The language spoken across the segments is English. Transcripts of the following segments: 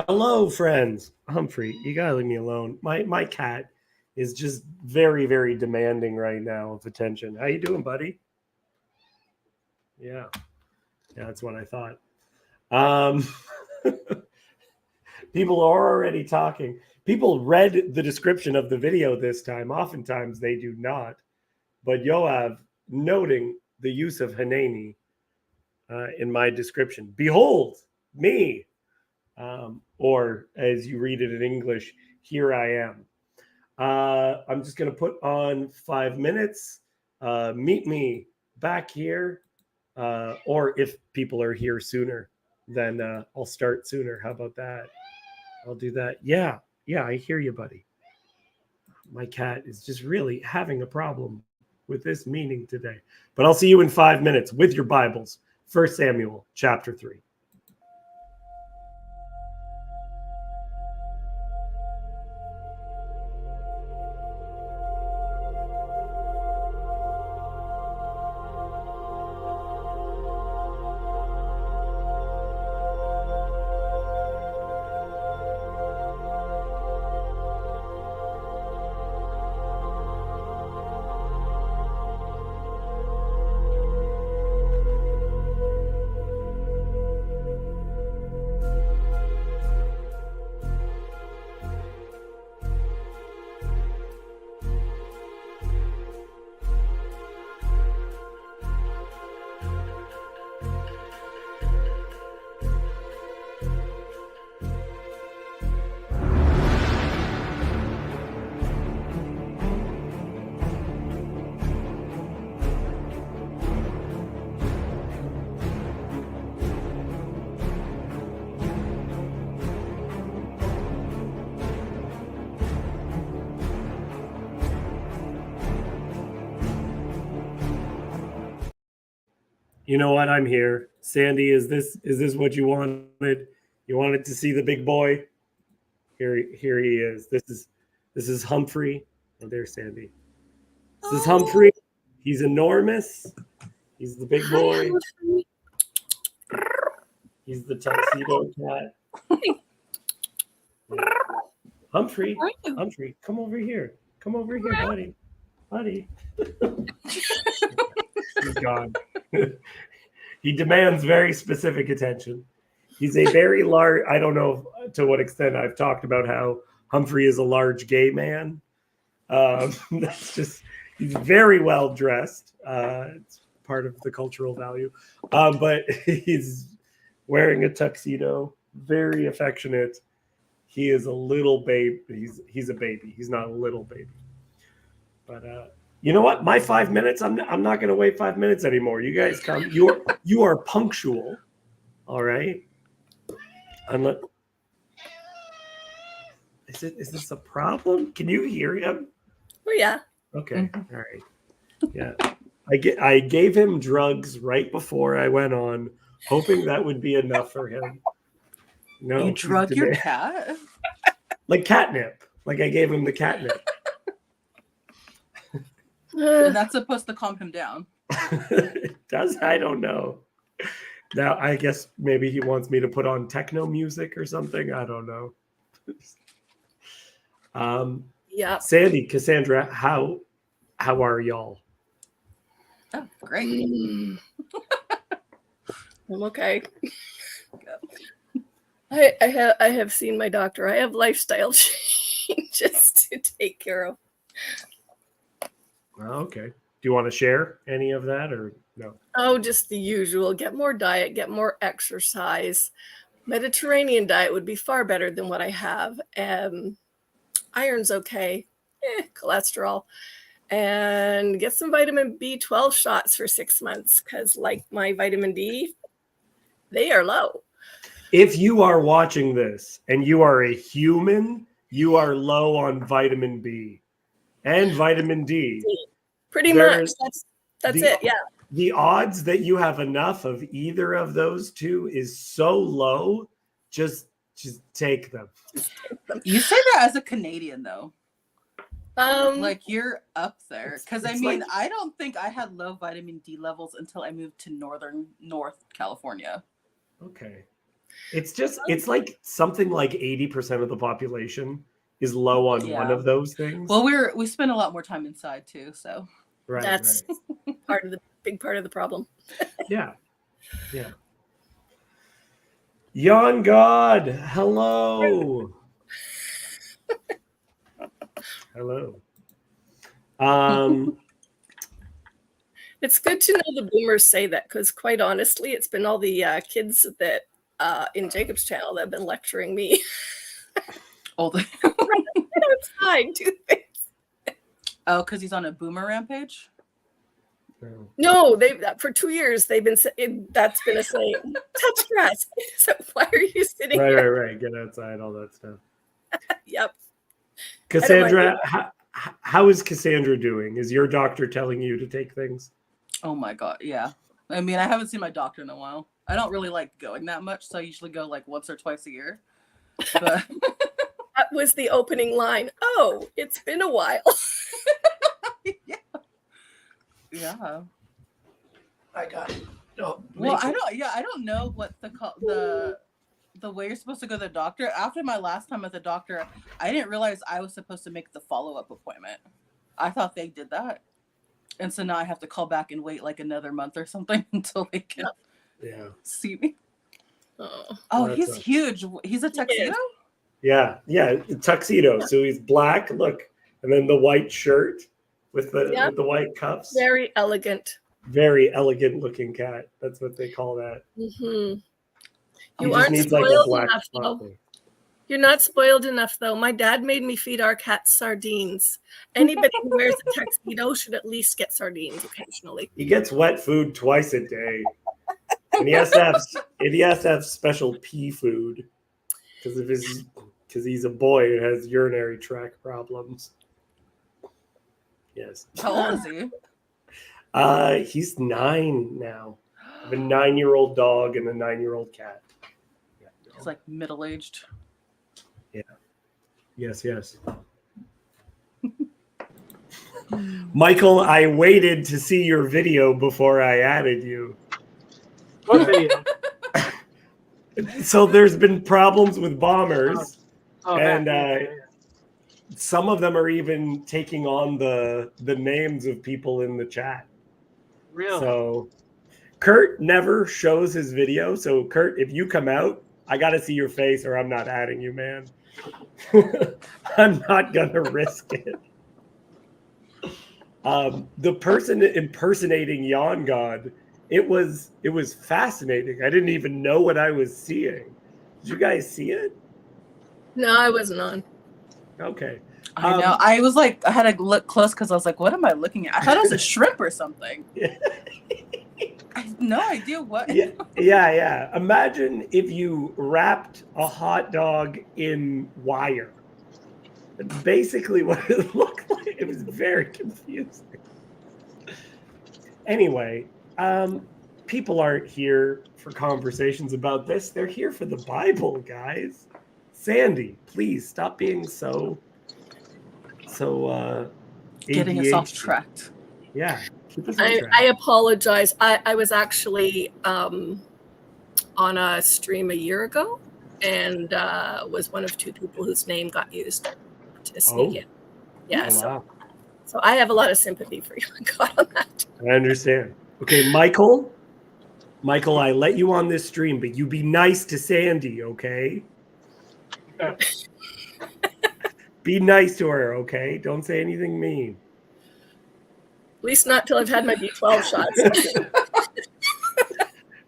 Hello, friends. Humphrey, you gotta leave me alone. My cat is just very, very demanding right now of attention. How you doing, buddy? Yeah, yeah, that's what I thought. Um, People are already talking. People read the description of the video this time. Oftentimes they do not. But Yoav noting the use of Hineni in my description. Behold, me. Or as you read it in English, here I am. I'm just going to put on 5 minutes. Meet me back here. Or if people are here sooner, then I'll start sooner. How about that? I'll do that. Yeah. Yeah, I hear you, buddy. My cat is just really having a problem with this meeting today. But I'll see you in 5 minutes with your Bibles. 1 Samuel chapter 3. You know what? I'm here. Sandy, is this what you wanted? You wanted to see the big boy? Here he is. This is Humphrey. Oh, there's Sandy. This is Humphrey. He's enormous. He's the big boy. He's the tuxedo cat. Yeah. Humphrey, Humphrey, come over here. Come over here, buddy. He's gone. He demands very specific attention. He's a very large. I don't know to what extent I've talked about how Humphrey is a large gay man. That's just he's very well dressed. It's part of the cultural value, but he's wearing a tuxedo. Very affectionate. He is a little baby. He's a baby. He's not a little baby. But you know what? My 5 minutes. I'm not going to wait 5 minutes anymore. You guys come. You are punctual. All right. Unless is this a problem? Can you hear him? Oh yeah. Okay. Mm-hmm. All right. Yeah. I gave him drugs right before I went on, hoping that would be enough for him. No, you drug your cat? Like catnip. Like I gave him the catnip. And that's supposed to calm him down. It does? I don't know. Now, I guess maybe he wants me to put on techno music or something. I don't know. Yeah. Sandy, Cassandra, how are y'all? Oh, great. I'm okay. I have seen my doctor. I have lifestyle changes to take care of. Okay. Do you want to share any of that or no? Oh, just the usual. Get more diet, get more exercise. Mediterranean diet would be far better than what I have. Iron's okay. Cholesterol. And get some vitamin B12 shots for 6 months because like my vitamin D, they are low. If you are watching this and you are a human, you are low on vitamin B and vitamin D. Pretty much. That's it. Yeah. The odds that you have enough of either of those two is so low. Just take them. You say that as a Canadian, though. Like you're up there. Because I mean, like, I don't think I had low vitamin D levels until I moved to North California. Okay. It's like something like 80% of the population is low on one of those things. Well, we spend a lot more time inside too, so that's big part of the problem. Yeah. Yon God, hello. Hello. It's good to know the boomers say that, because quite honestly, it's been all the kids that in Jacob's channel that have been lecturing me. It's fine, do things. Oh, because he's on a boomer rampage? No, for 2 years they've been that's been a saying. Touch grass. So why are you sitting here? Right. Get outside, all that stuff. Yep. Cassandra, how is Cassandra doing? Is your doctor telling you to take things? Oh my God, yeah. I mean, I haven't seen my doctor in a while. I don't really like going that much, so I usually go like once or twice a year. But that was the opening line. Oh, it's been a while. Yeah. I got it. Well, I don't know what the way you're supposed to go to the doctor. After my last time at the doctor, I didn't realize I was supposed to make the follow-up appointment. I thought they did that. And so now I have to call back and wait like another month or something until they can see me. Oh, he's huge. He's a tuxedo? Yeah, tuxedo. So he's black, look, and then the white shirt with the white cuffs. Very elegant. Very elegant looking cat. That's what they call that. Mm-hmm. You aren't spoiled enough, though. You're not spoiled enough, though. My dad made me feed our cats sardines. Anybody who wears a tuxedo should at least get sardines occasionally. He gets wet food twice a day, and he has to have special pee food because he's a boy and has urinary tract problems. Yes. How old is he? He's 9 now. I have a 9-year-old dog and a 9-year-old cat. Yeah, he's like middle-aged. Yeah. Yes. Michael, I waited to see your video before I added you. What video? So there's been problems with bombers, and some of them are even taking on the names of people in the chat. Really? So Kurt never shows his video. So Kurt, if you come out, I got to see your face or I'm not adding you, man. I'm not going to risk it. The person impersonating Yon God, it was fascinating. I didn't even know what I was seeing. Did you guys see it? No, I wasn't on. Okay. I know. I was like, I had to look close because I was like, what am I looking at? I thought it was a shrimp or something. I have no idea what. Yeah. Imagine if you wrapped a hot dog in wire. That's basically what it looked like. It was very confusing. Anyway, people aren't here for conversations about this. They're here for the Bible, guys. Sandy, please stop being so getting us off track. Yeah. Keep us on track. I apologize. I was actually on a stream a year ago and was one of 2 people whose name got used to sneak in. Yeah. Wow. So I have a lot of sympathy for you on that. I understand. Okay, Michael, I let you on this stream, but you be nice to Sandy, okay? Be nice to her, okay? Don't say anything mean. At least not till I've had my B12 shots.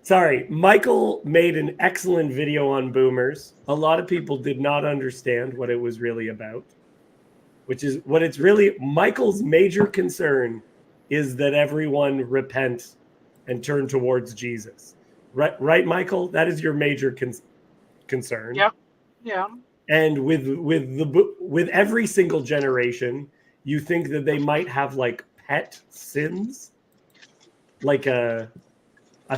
Sorry, Michael made an excellent video on boomers. A lot of people did not understand what it was really about, which is what it's really. Michael's major concern is that everyone repent and turn towards Jesus. Right, Michael? That is your major concern. Yep. Yeah. And with every single generation, you think that they might have like pet sins, like a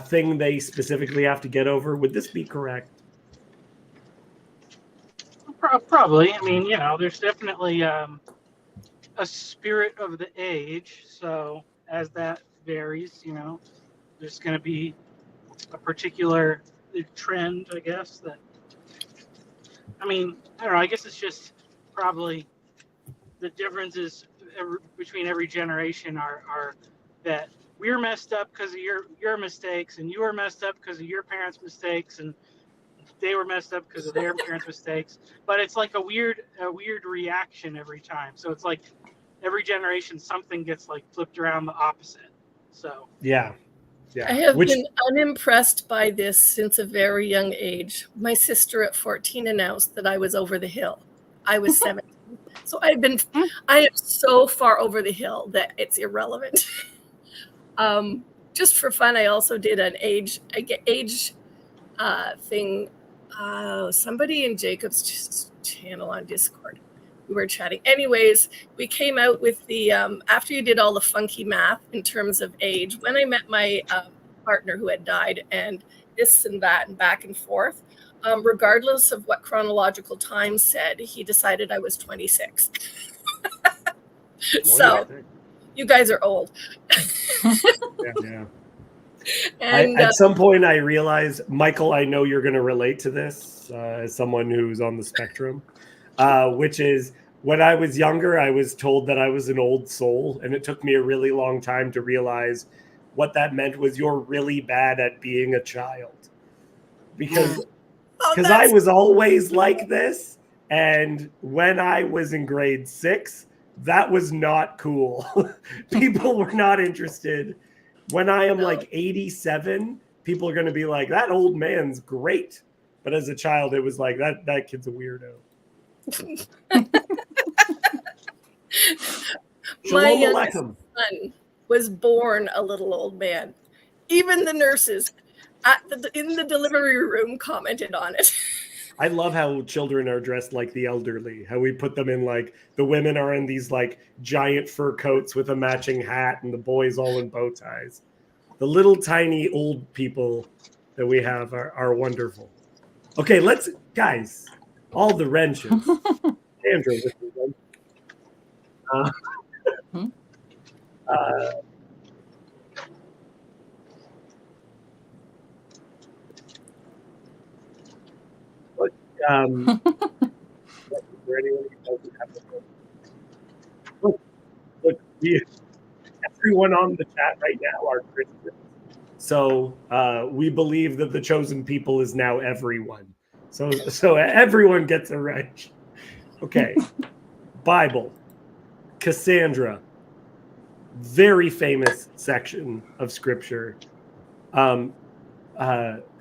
thing they specifically have to get over. Would this be correct? Probably. I mean, there's definitely a spirit of the age. So as that varies, there's going to be a particular the trend, I guess. That I mean, I don't know. I guess it's just probably the differences between every generation are that we're messed up because of your mistakes, and you were messed up because of your parents' mistakes, and they were messed up because of their parents' mistakes. But it's like a weird reaction every time. So it's like every generation something gets like flipped around the opposite. So Yeah. I have been unimpressed by this since a very young age. My sister at 14 announced that I was over the hill. I was 17. So I am so far over the hill that it's irrelevant. Just for fun, I also did an age thing. Somebody in Jacob's channel on Discord. We were chatting. Anyways, we came out with the after you did all the funky math in terms of age. When I met my partner who had died, and this and that and back and forth, regardless of what chronological time said, he decided I was 26. So you guys are old. Yeah. And at some point I realized, Michael, I know you're going to relate to this as someone who's on the spectrum, which is when I was younger, I was told that I was an old soul, and it took me a really long time to realize what that meant was you're really bad at being a child. Because I was always like this, and when I was in grade 6, that was not cool. People were not interested. When I am like 87, people are going to be like, that old man's great. But as a child, it was like, that kid's a weirdo. My youngest son was born a little old man. Even the nurses in the delivery room commented on it. I love how children are dressed like the elderly, how we put them in like, the women are in these like giant fur coats with a matching hat, and the boys all in bow ties. The little tiny old people that we have are wonderful. Okay, guys, all the wrenches. Andrew, this is one. Is there anyone who doesn't have the book? Look, everyone on the chat right now are Christians. So we believe that the chosen people is now everyone. So everyone gets a wrench. Okay. Bible. Cassandra. Very famous section of scripture.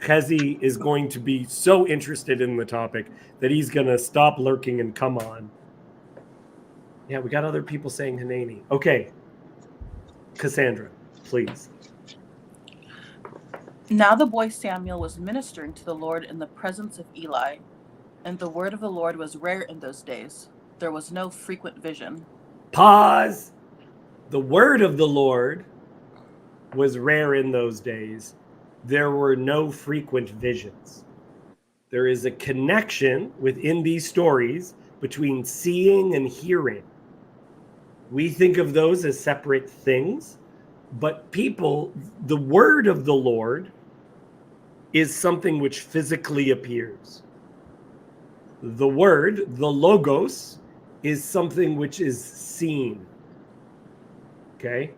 Chezi is going to be so interested in the topic that he's going to stop lurking and come on. Yeah, we got other people saying Hineni. Okay. Cassandra, please. Now the boy Samuel was ministering to the Lord in the presence of Eli, and the word of the Lord was rare in those days. There was no frequent vision. Pause. The word of the Lord was rare in those days. There were no frequent visions. There is a connection within these stories between seeing and hearing. We think of those as separate things, but the word of the Lord is something which physically appears. The word, the logos, is something which is seen. Okay?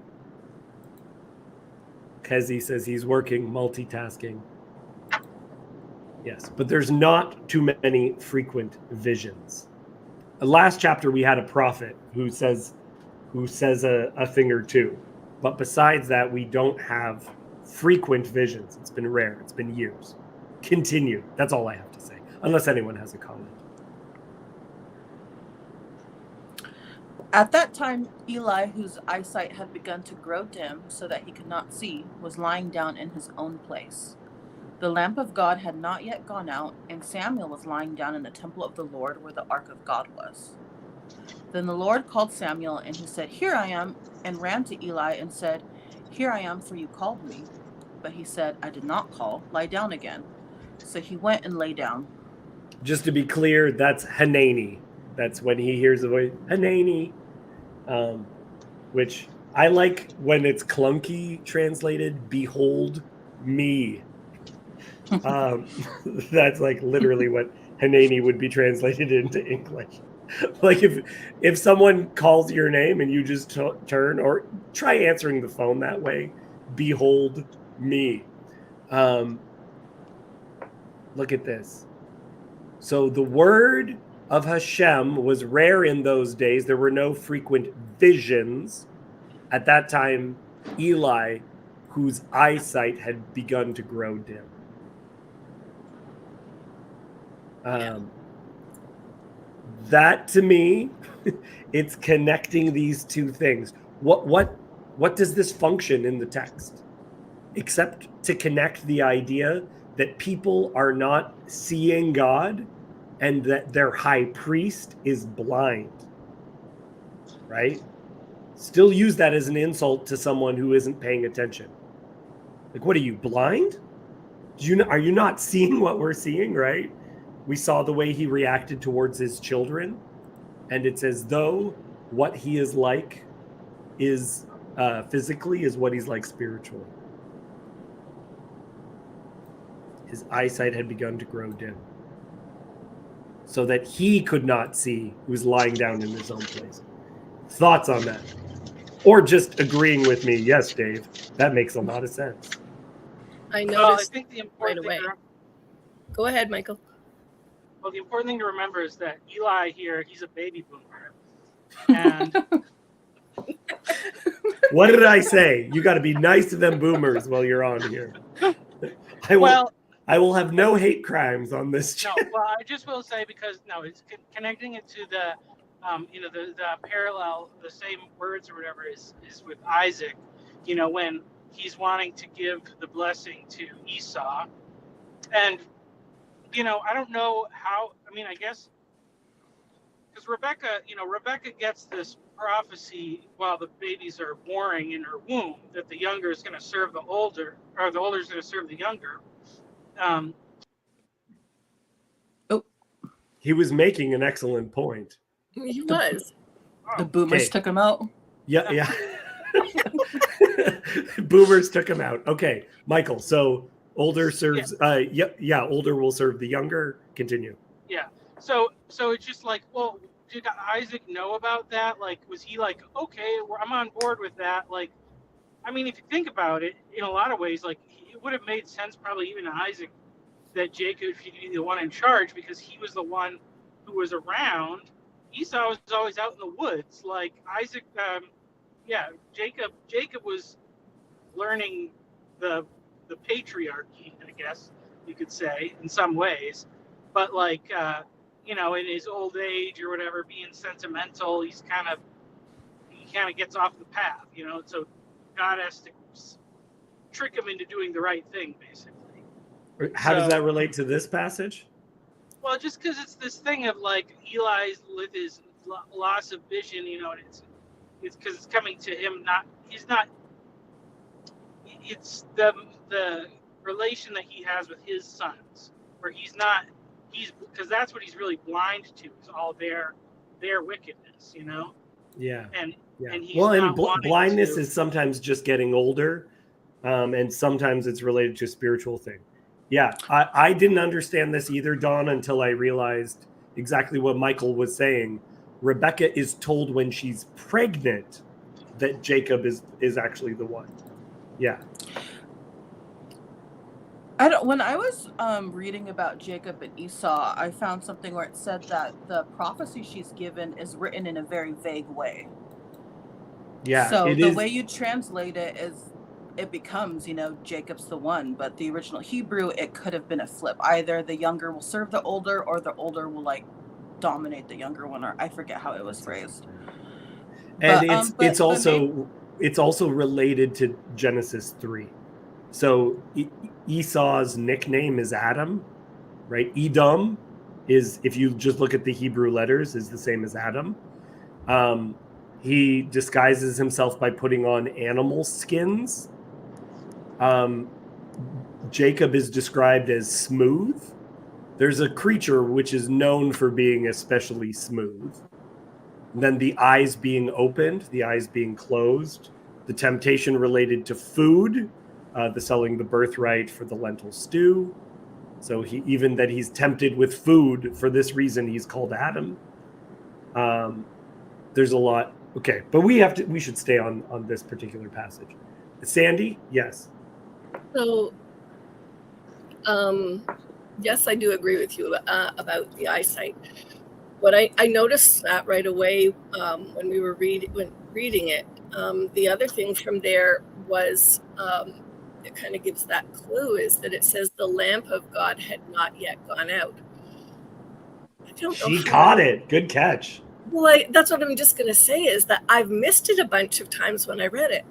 Kezi says he's working, multitasking. Yes, but there's not too many frequent visions. The last chapter we had a prophet who says a thing or two. But besides that, we don't have frequent visions. It's been rare. It's been years. Continue. That's all I have to say, unless anyone has a comment. At that time, Eli, whose eyesight had begun to grow dim so that he could not see, was lying down in his own place. The lamp of God had not yet gone out, and Samuel was lying down in the temple of the Lord where the ark of God was. Then the Lord called Samuel, and he said, "Here I am," and ran to Eli and said, "Here I am, for you called me." But he said, "I did not call. Lie down again." So he went and lay down. Just to be clear, that's Hineni. That's when he hears the voice, Hineni. Which I like when it's clunky translated, behold me. That's like literally what Hineni would be translated into English. Like if someone calls your name and you just turn or try answering the phone that way, behold me. Look at this. So the word of Hashem was rare in those days. There were no frequent visions. At that time, Eli, whose eyesight had begun to grow dim. That to me, it's connecting these two things. What does this function in the text? Except to connect the idea that people are not seeing God and that their high priest is blind. Right? Still use that as an insult to someone who isn't paying attention. Like, what are you, blind? Are you not seeing what we're seeing, right? We saw the way he reacted towards his children, and it's as though what he is like is physically is what he's like spiritually. His eyesight had begun to grow dim, so that he could not see who was lying down in his own place. Thoughts on that? Or just agreeing with me? Yes, Dave, that makes a lot of sense. I Well, I noticed think the right important away. thing Go ahead, Michael. well, the important thing to remember is that Eli here, he's a baby boomer. And What did I say? You got to be nice to them boomers while you're on here. I will have no hate crimes on this no, channel. well, I just will say because it's connecting it to the the parallel, the same words or whatever is with Isaac, when he's wanting to give the blessing to Esau. And, I don't know how, I guess, because Rebecca gets this prophecy while the babies are warring in her womb that the younger is going to serve the older, or the older is going to serve the younger. He was making an excellent point. He was. The boomers took him out. Yeah. Boomers took him out. Okay, Michael. So older serves. Older will serve the younger. Continue. Yeah. So it's just like, well, did Isaac know about that? Like, was he like, okay, I'm on board with that? Like, if you think about it, in a lot of ways, like, it would have made sense, probably even to Isaac, that Jacob should be the one in charge because he was the one who was around. Esau was always out in the woods. Like Isaac, Jacob was learning the patriarchy, I guess you could say, in some ways. But like, in his old age or whatever, being sentimental, he kind of gets off the path, So God has to trick him into doing the right thing, basically. How does that relate to this passage? Well, just because it's this thing of like Eli's with his loss of vision, and it's because it's coming to him. It's the relation that he has with his sons, where he's because that's what he's really blind to, is all their wickedness, Yeah. And he's blindness is sometimes just getting older, and sometimes it's related to a spiritual thing. Yeah, I didn't understand this either, Dawn, until I realized exactly what Michael was saying. Rebecca is told when she's pregnant that Jacob is actually the one. Yeah. When I was reading about Jacob and Esau, I found something where it said that the prophecy she's given is written in a very vague way. Yeah. So the way you translate it becomes, Jacob's the one, but the original Hebrew, it could have been a flip. Either the younger will serve the older, or the older will like dominate the younger one, or I forget how it was phrased. And it's also related to Genesis 3. So Esau's nickname is Adam, right? Edom is, if you just look at the Hebrew letters, is the same as Adam. He disguises himself by putting on animal skins. Jacob is described as smooth. There's a creature which is known for being especially smooth. And then the eyes being opened, the eyes being closed, the temptation related to food, the selling the birthright for the lentil stew, So even that he's tempted with food, for this reason he's called Adam. There's a lot. Okay, but we should stay on this particular passage. Sandy, yes. So, yes, I do agree with you about the eyesight. But I noticed that right away when we were reading it. The other thing from there was it kind of gives that clue is that it says the lamp of God had not yet gone out. I don't know. She caught it. Good catch. Well, that's what I'm just going to say is that I've missed it a bunch of times when I read it.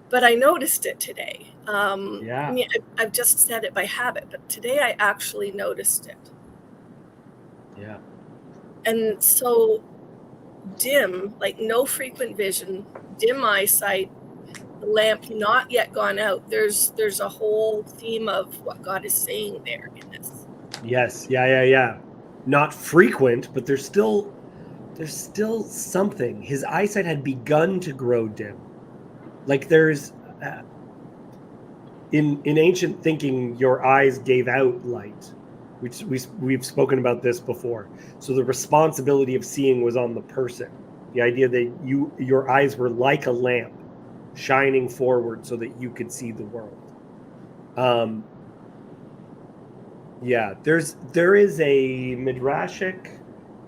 But I noticed it today. Yeah. I mean, I've just said it by habit, but today I actually noticed it. Yeah. And so dim, like no frequent vision, dim eyesight, the lamp not yet gone out. There's a whole theme of what God is saying there in this. Yes. Yeah. Not frequent, but there's still something. His eyesight had begun to grow dim. Like there's in ancient thinking, your eyes gave out light. We've spoken about this before. So the responsibility of seeing was on the person. The idea that your eyes were like a lamp shining forward so that you could see the world. Yeah, there is a midrashic,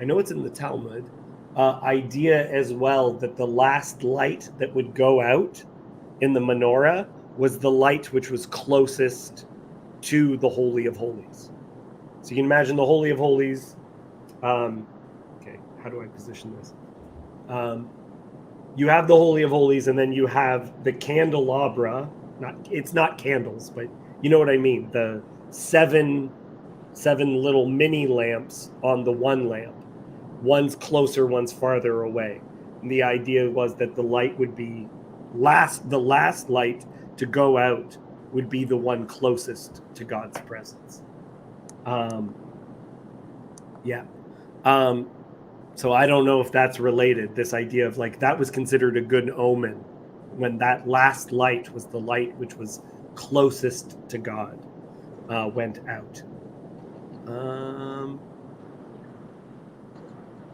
I know it's in the Talmud, idea as well that the last light that would go out in the menorah was the light which was closest to the Holy of Holies. So you can imagine the Holy of Holies. Okay, how do I position this? You have the Holy of Holies, and then you have the candelabra. It's not candles, but you know what I mean. The seven little mini lamps on the one lamp. One's closer, one's farther away. And the idea was that the light would be the last light to go out would be the one closest to God's presence. So I don't know if that's related. This idea of like that was considered a good omen when that last light was the light which was closest to God went out.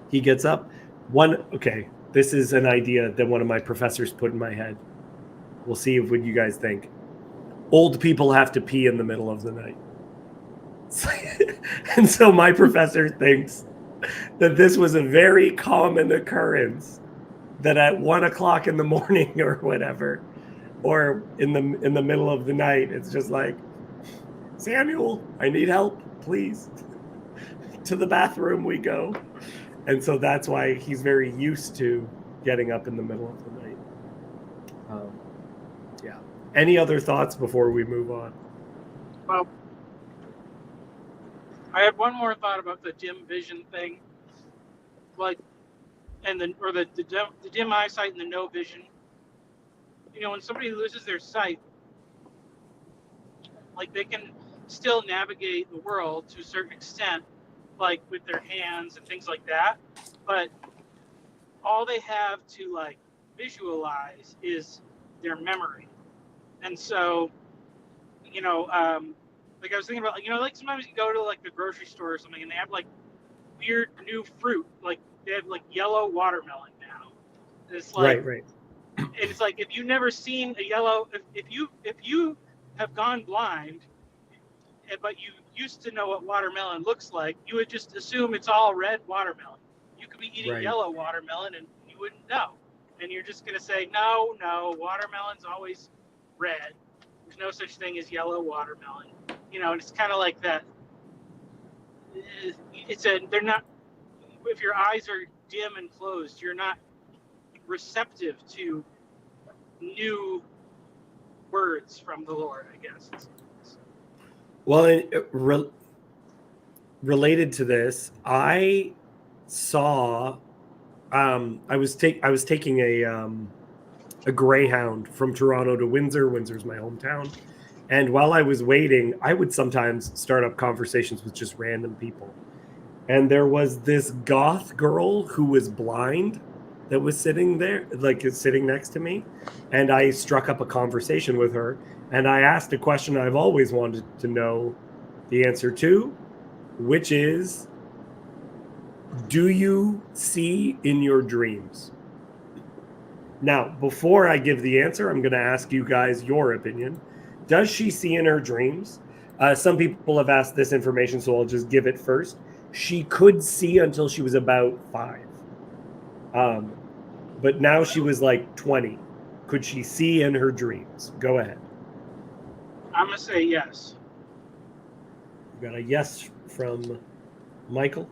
He gets up. Okay, this is an idea that one of my professors put in my head. We'll see what you guys think. Old people have to pee in the middle of the night. And so my professor thinks that this was a very common occurrence, that at 1 o'clock in the morning or whatever, or in the middle of the night, it's just like, Samuel, I need help, please. To the bathroom we go. And so that's why he's very used to getting up in the middle of the night. Yeah. Any other thoughts before we move on? Well, I had one more thought about the dim vision thing, like, and the dim eyesight and the no vision. You know, when somebody loses their sight, like they can still navigate the world to a certain extent, like with their hands and things like that, but all they have to like visualize is their memory. And so, you know, like I was thinking about, you know, like sometimes you go to like the grocery store or something and they have like weird new fruit, like they have like yellow watermelon now. And it's like, right. And it's like, if you've never seen a yellow, if you have gone blind, but you used to know what watermelon looks like, you would just assume it's all red watermelon. You could be eating yellow watermelon and you wouldn't know. And you're just going to say, no, watermelon's always red. There's no such thing as yellow watermelon. You know, and it's kind of like that. They're not, if your eyes are dim and closed, you're not receptive to new words from the Lord, I guess. Well, related to this, I saw. I was taking a Greyhound from Toronto to Windsor. Windsor's my hometown, and while I was waiting, I would sometimes start up conversations with just random people. And there was this goth girl who was blind that was sitting there, sitting next to me, and I struck up a conversation with her. And I asked a question I've always wanted to know the answer 2, which is, do you see in your dreams? Now, before I give the answer, I'm going to ask you guys your opinion. Does she see in her dreams? Some people have asked this information, so I'll just give it first. She could see until she was about 5. But now she was like 20. Could she see in her dreams? Go ahead. I'm gonna say yes. We got a yes from Michael.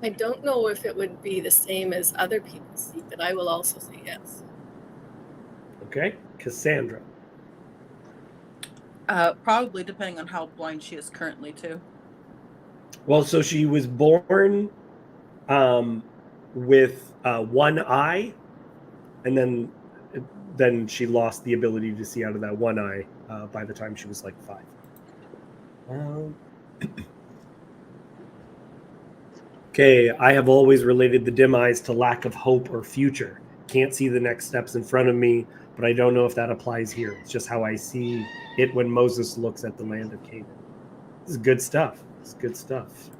I don't know if it would be the same as other people see, but I will also say yes. Okay. Cassandra. Probably depending on how blind she is currently too. Well, so she was born with one eye, and then she lost the ability to see out of that one eye by the time she was like 5. Okay, I have always related the dim eyes to lack of hope or future. Can't see the next steps in front of me, but I don't know if that applies here. It's just how I see it when Moses looks at the land of Canaan. This is good stuff. It's good stuff.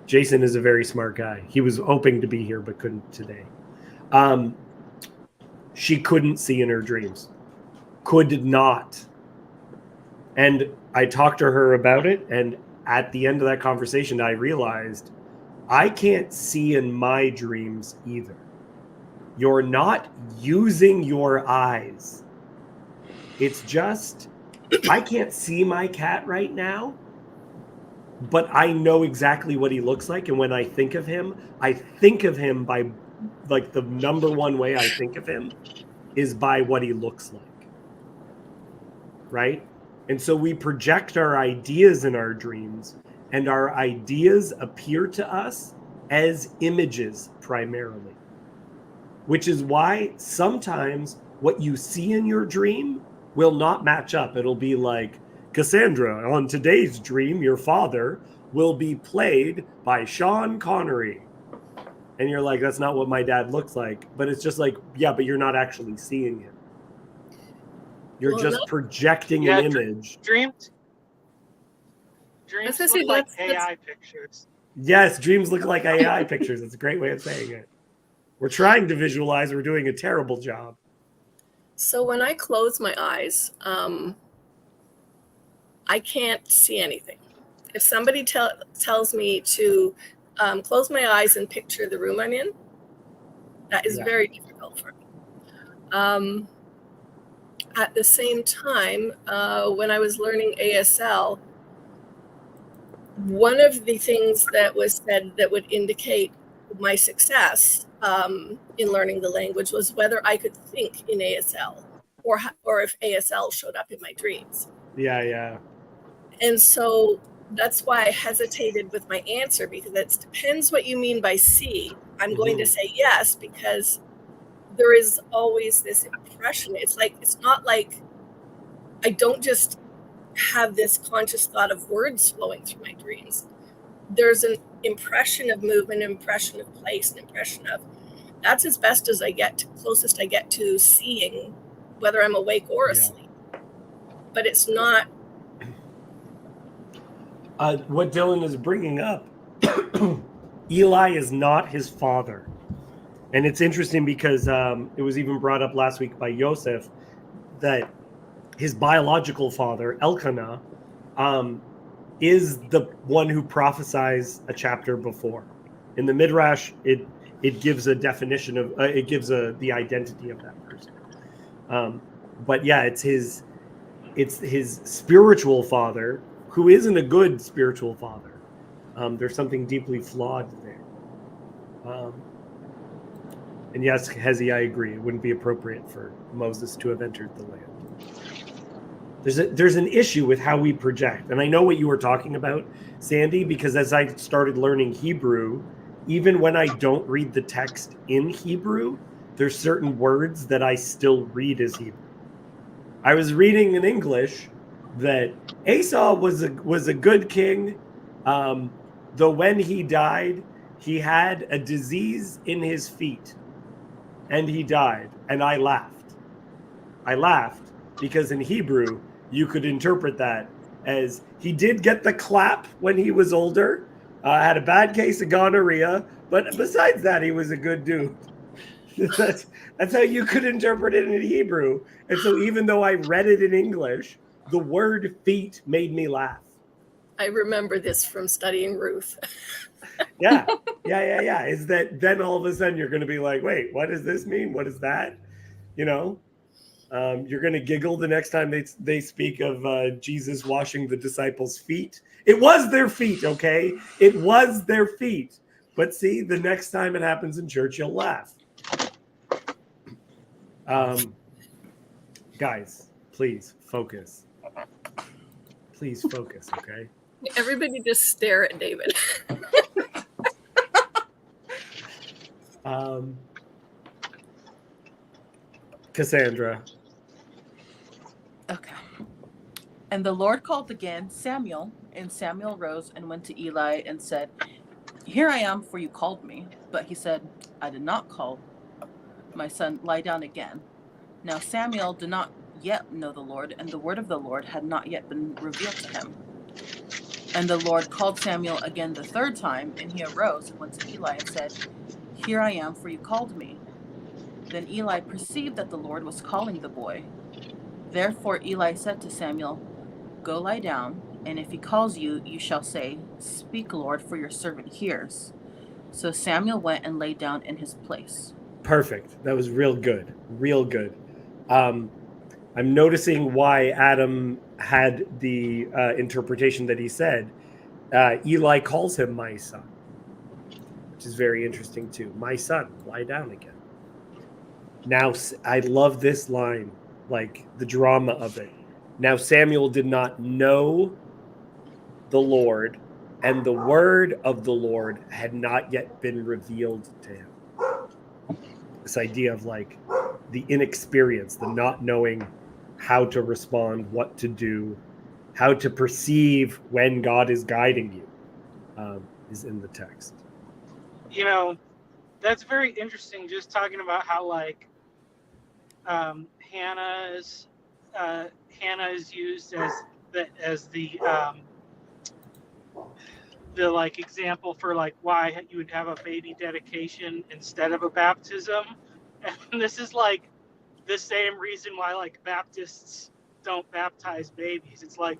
Jason is a very smart guy. He was hoping to be here, but couldn't today. She couldn't see in her dreams. Could not. And I talked to her about it, and at the end of that conversation, I realized I can't see in my dreams either. You're not using your eyes. It's just, I can't see my cat right now, but I know exactly what he looks like. And when I think of him by, like, the number one way I think of him is by what he looks like. Right? And so we project our ideas in our dreams, and our ideas appear to us as images primarily, which is why sometimes what you see in your dream will not match up. It'll be like, Cassandra, on today's dream, your father will be played by Sean Connery. And you're like, that's not what my dad looks like. But it's just like, yeah, but you're not actually seeing him. You're just projecting an image. Dreams look like AI pictures. Yes, dreams look like AI pictures. It's a great way of saying it. We're trying to visualize. We're doing a terrible job. So when I close my eyes, I can't see anything. If somebody tells me to close my eyes and picture the room I'm in, that is very difficult for me. At the same time, when I was learning ASL, one of the things that was said that would indicate my success in learning the language was whether I could think in ASL or if ASL showed up in my dreams. Yeah. And so that's why I hesitated with my answer, because it depends what you mean by see. I'm going to say yes, because there is always this impression. It's not like I don't just have this conscious thought of words flowing through my dreams. There's an impression of movement, an impression of place, an impression of, that's as best as I get, closest I get to seeing, whether I'm awake or asleep. But it's not. What Dylan is bringing up, Eli is not his father. And it's interesting because it was even brought up last week by Yosef that his biological father, Elkanah, is the one who prophesies a chapter before. In the Midrash, it gives a definition of, it gives the identity of that person. But yeah, it's his spiritual father, who isn't a good spiritual father. There's something deeply flawed there. And yes, Hezi, I agree. It wouldn't be appropriate for Moses to have entered the land. There's an issue with how we project. And I know what you were talking about, Sandy, because as I started learning Hebrew, even when I don't read the text in Hebrew, there's certain words that I still read as Hebrew. I was reading in English that Esau was a good king, though when he died, he had a disease in his feet, and he died. And I laughed because in Hebrew, you could interpret that as he did get the clap when he was older, had a bad case of gonorrhea, but besides that, he was a good dude. that's how you could interpret it in Hebrew. And so even though I read it in English, the word feet made me laugh. I remember this from studying Ruth. Yeah. Is that then all of a sudden you're going to be like, wait, what does this mean? What is that? You know, you're going to giggle the next time they speak of Jesus washing the disciples' feet. It was their feet, okay? It was their feet. But see, the next time it happens in church, you'll laugh. Guys, please focus. Please focus, okay? Everybody just stare at David. Cassandra. Okay. And the Lord called again, Samuel, and Samuel rose and went to Eli and said, "Here I am, for you called me." But he said, "I did not call. My son, lie down again." Now Samuel did not yet know the Lord, and the word of the Lord had not yet been revealed to him. And the Lord called Samuel again the third time, and he arose and went to Eli and said, "Here I am, for you called me." Then Eli perceived that the Lord was calling the boy. Therefore Eli said to Samuel, "Go lie down, and if he calls you, you shall say, 'Speak, Lord, for your servant hears.'" So Samuel went and lay down in his place. Perfect. That was real good. Real good. I'm noticing why Adam had the interpretation that he said. Eli calls him my son, which is very interesting too. My son, lie down again. Now, I love this line, like the drama of it. Now Samuel did not know the Lord, and the word of the Lord had not yet been revealed to him. This idea of like the inexperience, the not knowing how to respond, what to do, how to perceive when God is guiding you, is in the text. You know, that's very interesting. Just talking about how like Hannah is used as the like example for like why you would have a baby dedication instead of a baptism, and this is like the same reason why like Baptists don't baptize babies. It's like,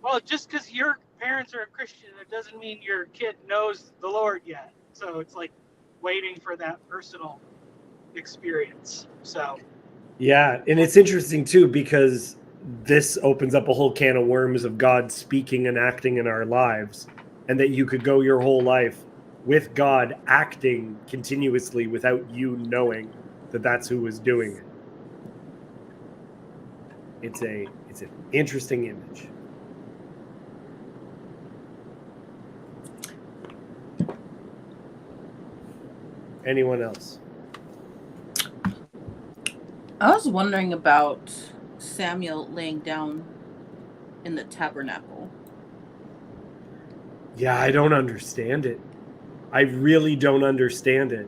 well, just because your parents are a Christian, it doesn't mean your kid knows the Lord yet. So it's like waiting for that personal experience. So yeah, and it's interesting too because this opens up a whole can of worms of God speaking and acting in our lives, and that you could go your whole life with God acting continuously without you knowing that that's who was doing it. It's an interesting image. Anyone else? I was wondering about Samuel laying down in the tabernacle. Yeah, I don't understand it. I really don't understand it.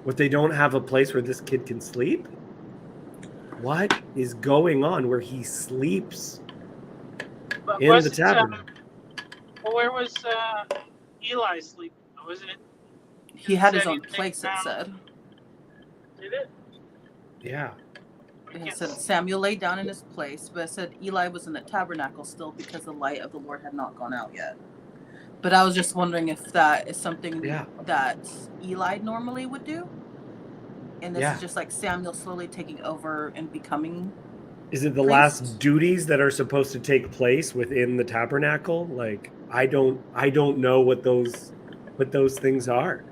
What, they don't have a place where this kid can sleep? What is going on where he sleeps but in the tabernacle? Well, where was Eli sleeping? Wasn't it? He had his own place, it said. Did it? Yeah. It said Samuel lay down in his place, but it said Eli was in the tabernacle still because the light of the Lord had not gone out yet. But I was just wondering if that is something that Eli normally would do. And this is just like Samuel slowly taking over and becoming. Is it the last duties that are supposed to take place within the tabernacle? Like, I don't know what those things are.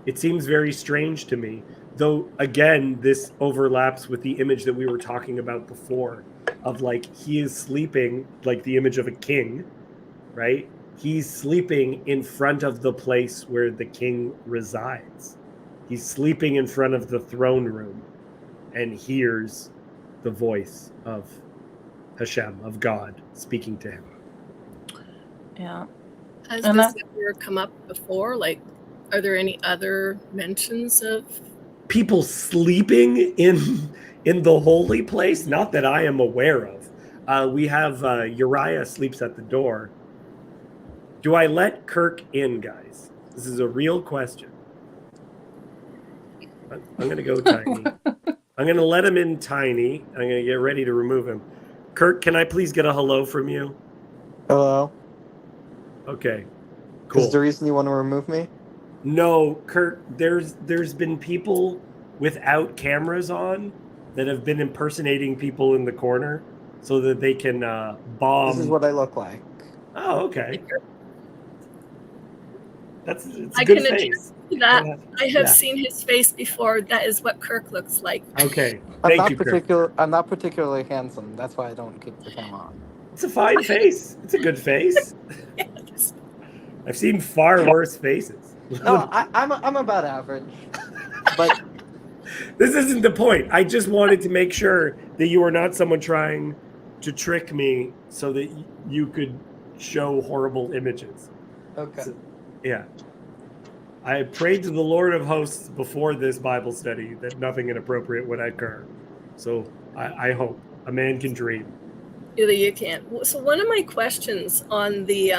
It seems very strange to me. Though, again, this overlaps with the image that we were talking about before of like he is sleeping like the image of a king, right? He's sleeping in front of the place where the king resides. He's sleeping in front of the throne room and hears the voice of Hashem, of God, speaking to him. Yeah. Has this ever come up before? Like, are there any other mentions of people sleeping in the holy place? Not that I am aware of. We have Uriah sleeps at the door. Do I let Kirk in, guys? This is a real question. I'm going to go tiny. I'm going to let him in tiny. I'm going to get ready to remove him. Kirk, can I please get a hello from you? Hello. Okay, Is the cool. reason you want to remove me? No, Kirk, there's been people without cameras on that have been impersonating people in the corner so that they can bomb. This is what I look like. Oh, okay. It's a I good can face. attest to that. I have Yeah. seen his face before. That is what Kirk looks like. Okay, I'm thank not you, Kirk. I'm not particularly handsome. That's why I don't keep the camera on. It's a fine face. It's a good face. I've seen far worse faces. No, I'm about average. But This isn't the point. I just wanted to make sure that you are not someone trying to trick me so that you could show horrible images. okay. So, yeah. I prayed to the Lord of hosts before this Bible study that nothing inappropriate would occur. So I hope a man can dream. Either you can't. So one of my questions on the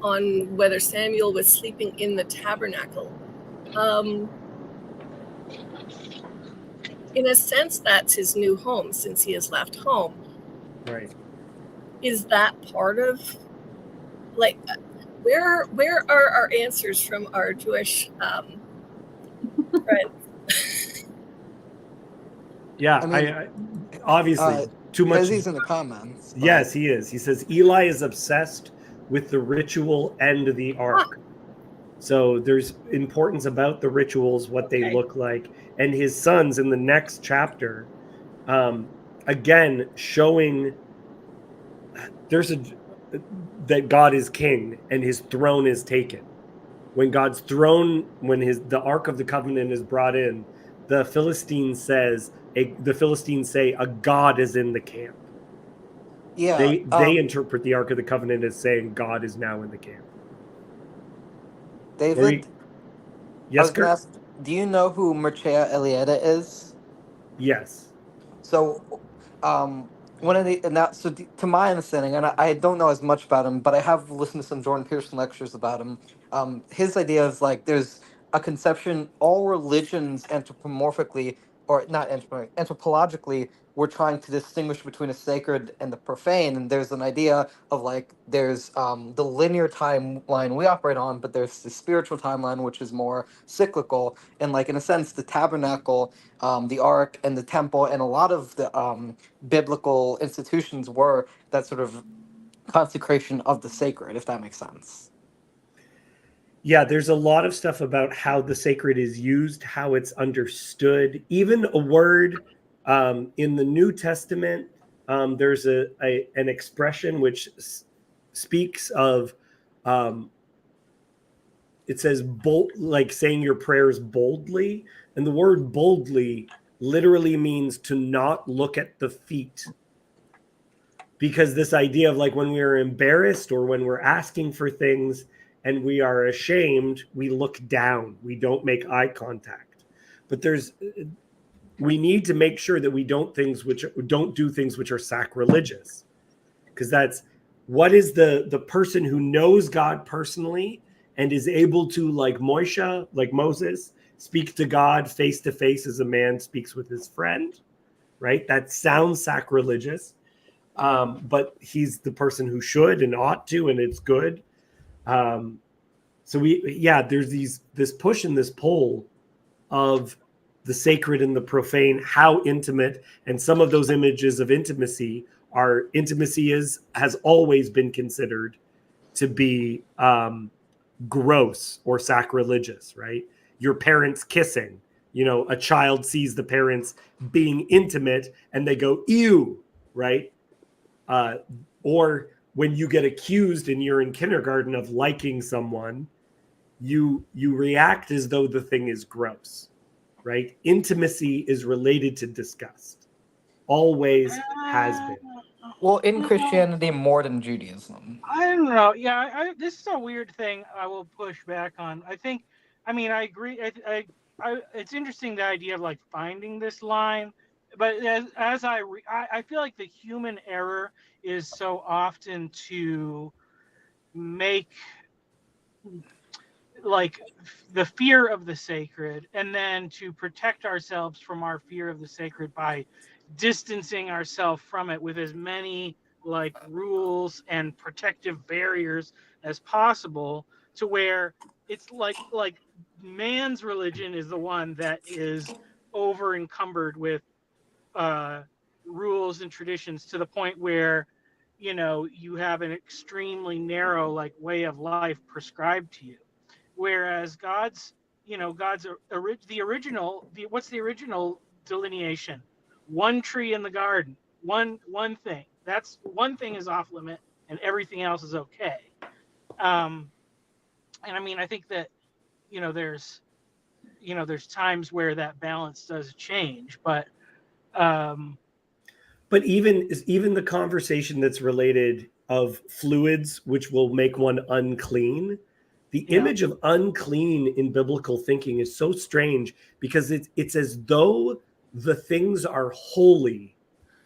on whether Samuel was sleeping in the tabernacle, in a sense, that's his new home since he has left home. Right. Is that part of, like, where are our answers from our Jewish friends? Yeah, I mean, I obviously too much. He's in the comments. But... Yes, he is. He says Eli is obsessed with the ritual and the ark. So there's importance about the rituals, what they look like, and his sons in the next chapter, again showing that God is king and his throne is taken. When God's throne, when the Ark of the Covenant is brought in, the Philistines say a God is in the camp. Yeah, they interpret the Ark of the Covenant as saying God is now in the camp. David, yes, Kurt? ask, do you know who Mircea Eliade is? Yes. So, to my understanding, and I don't know as much about him, but I have listened to some Jordan Peterson lectures about him. His idea is like there's a conception, all religions anthropomorphically, or not anthropologically, we're trying to distinguish between the sacred and the profane. And there's an idea of like there's the linear timeline we operate on, but there's the spiritual timeline, which is more cyclical. And like in a sense, the tabernacle, the ark, and the temple, and a lot of the biblical institutions were that sort of consecration of the sacred, if that makes sense. Yeah, there's a lot of stuff about how the sacred is used, how it's understood. Even a word in the New Testament, there's an expression which speaks of, it says bold, like saying your prayers boldly, and the word boldly literally means to not look at the feet. Because this idea of like when we are embarrassed or when we're asking for things and we are ashamed, we look down, we don't make eye contact. But we need to make sure that we don't do things which are sacrilegious, because that's what is the person who knows God personally and is able to, like Moshe, like Moses, speak to God face to face as a man speaks with his friend, right? That sounds sacrilegious. But he's the person who should and ought to, and it's good. So there's this push and this pull of the sacred and the profane, how intimate, and some of those images of intimacy has always been considered to be gross or sacrilegious, right? Your parents kissing, a child sees the parents being intimate and they go, ew, right? Or when you get accused and you're in kindergarten of liking someone, you react as though the thing is gross, right? Intimacy is related to disgust. Always has been. Well, in Christianity more than Judaism. I don't know. Yeah, this is a weird thing I will push back on. I agree. It's interesting, the idea of like finding this line, as I feel like the human error is so often to make like the fear of the sacred, and then to protect ourselves from our fear of the sacred by distancing ourselves from it with as many like rules and protective barriers as possible, to where it's like man's religion is the one that is over encumbered with uh rules and traditions, to the point where you have an extremely narrow like way of life prescribed to you. Whereas the original, what's the original delineation? One tree in the garden, one thing. That's one thing is off limit, and everything else is okay. Um, and I mean, I think that there's there's times where that balance does change, but um, But even the conversation that's related of fluids, which will make one unclean, the Yeah. image of unclean in biblical thinking is so strange, because it's as though the things are holy,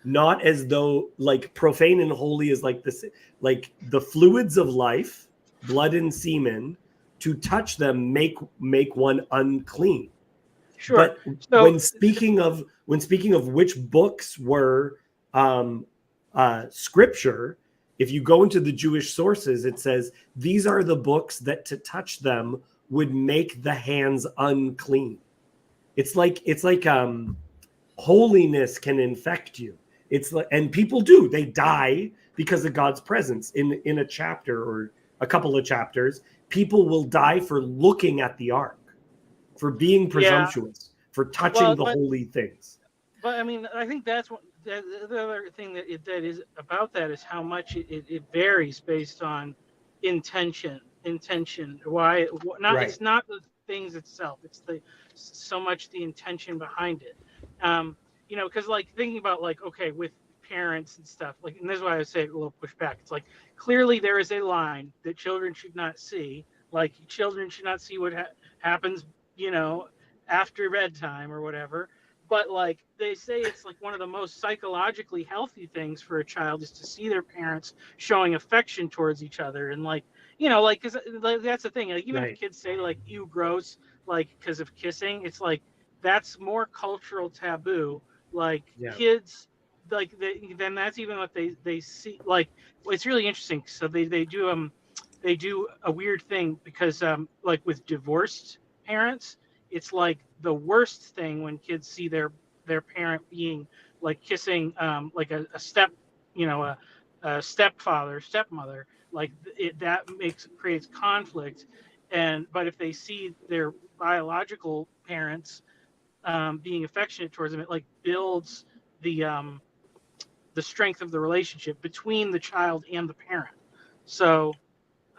not as though like profane and holy is like this, like the fluids of life, blood and semen, to touch them make one unclean. sure. But So when speaking of which books were scripture, if you go into the Jewish sources, it says these are the books that to touch them would make the hands unclean. It's like holiness can infect you. It's like, and people do, they die because of God's presence in a chapter or a couple of chapters. People will die for looking at the ark, for being yeah, presumptuous, for touching well, the holy things. but I mean, I think that's what the other thing that is about that is how much it varies based on intention. Why not? Right. It's not the things itself. It's the so much the intention behind it. Because like thinking about like, okay, with parents and stuff, like, and this is why I say a little pushback. It's like clearly there is a line that children should not see. Like children should not see what happens, after bedtime or whatever. But like they say, it's like one of the most psychologically healthy things for a child is to see their parents showing affection towards each other. And like, like, because like, that's the thing, like even if Right. kids say like ew gross, like because of kissing, it's like that's more cultural taboo. Like Yeah. kids, like then that's even what they see. Like it's really interesting. So they do a weird thing, because like with divorced parents, it's like the worst thing when kids see their parent being like kissing like a step, a stepfather, stepmother, like that creates conflict. But if they see their biological parents being affectionate towards them, it like builds the strength of the relationship between the child and the parent. So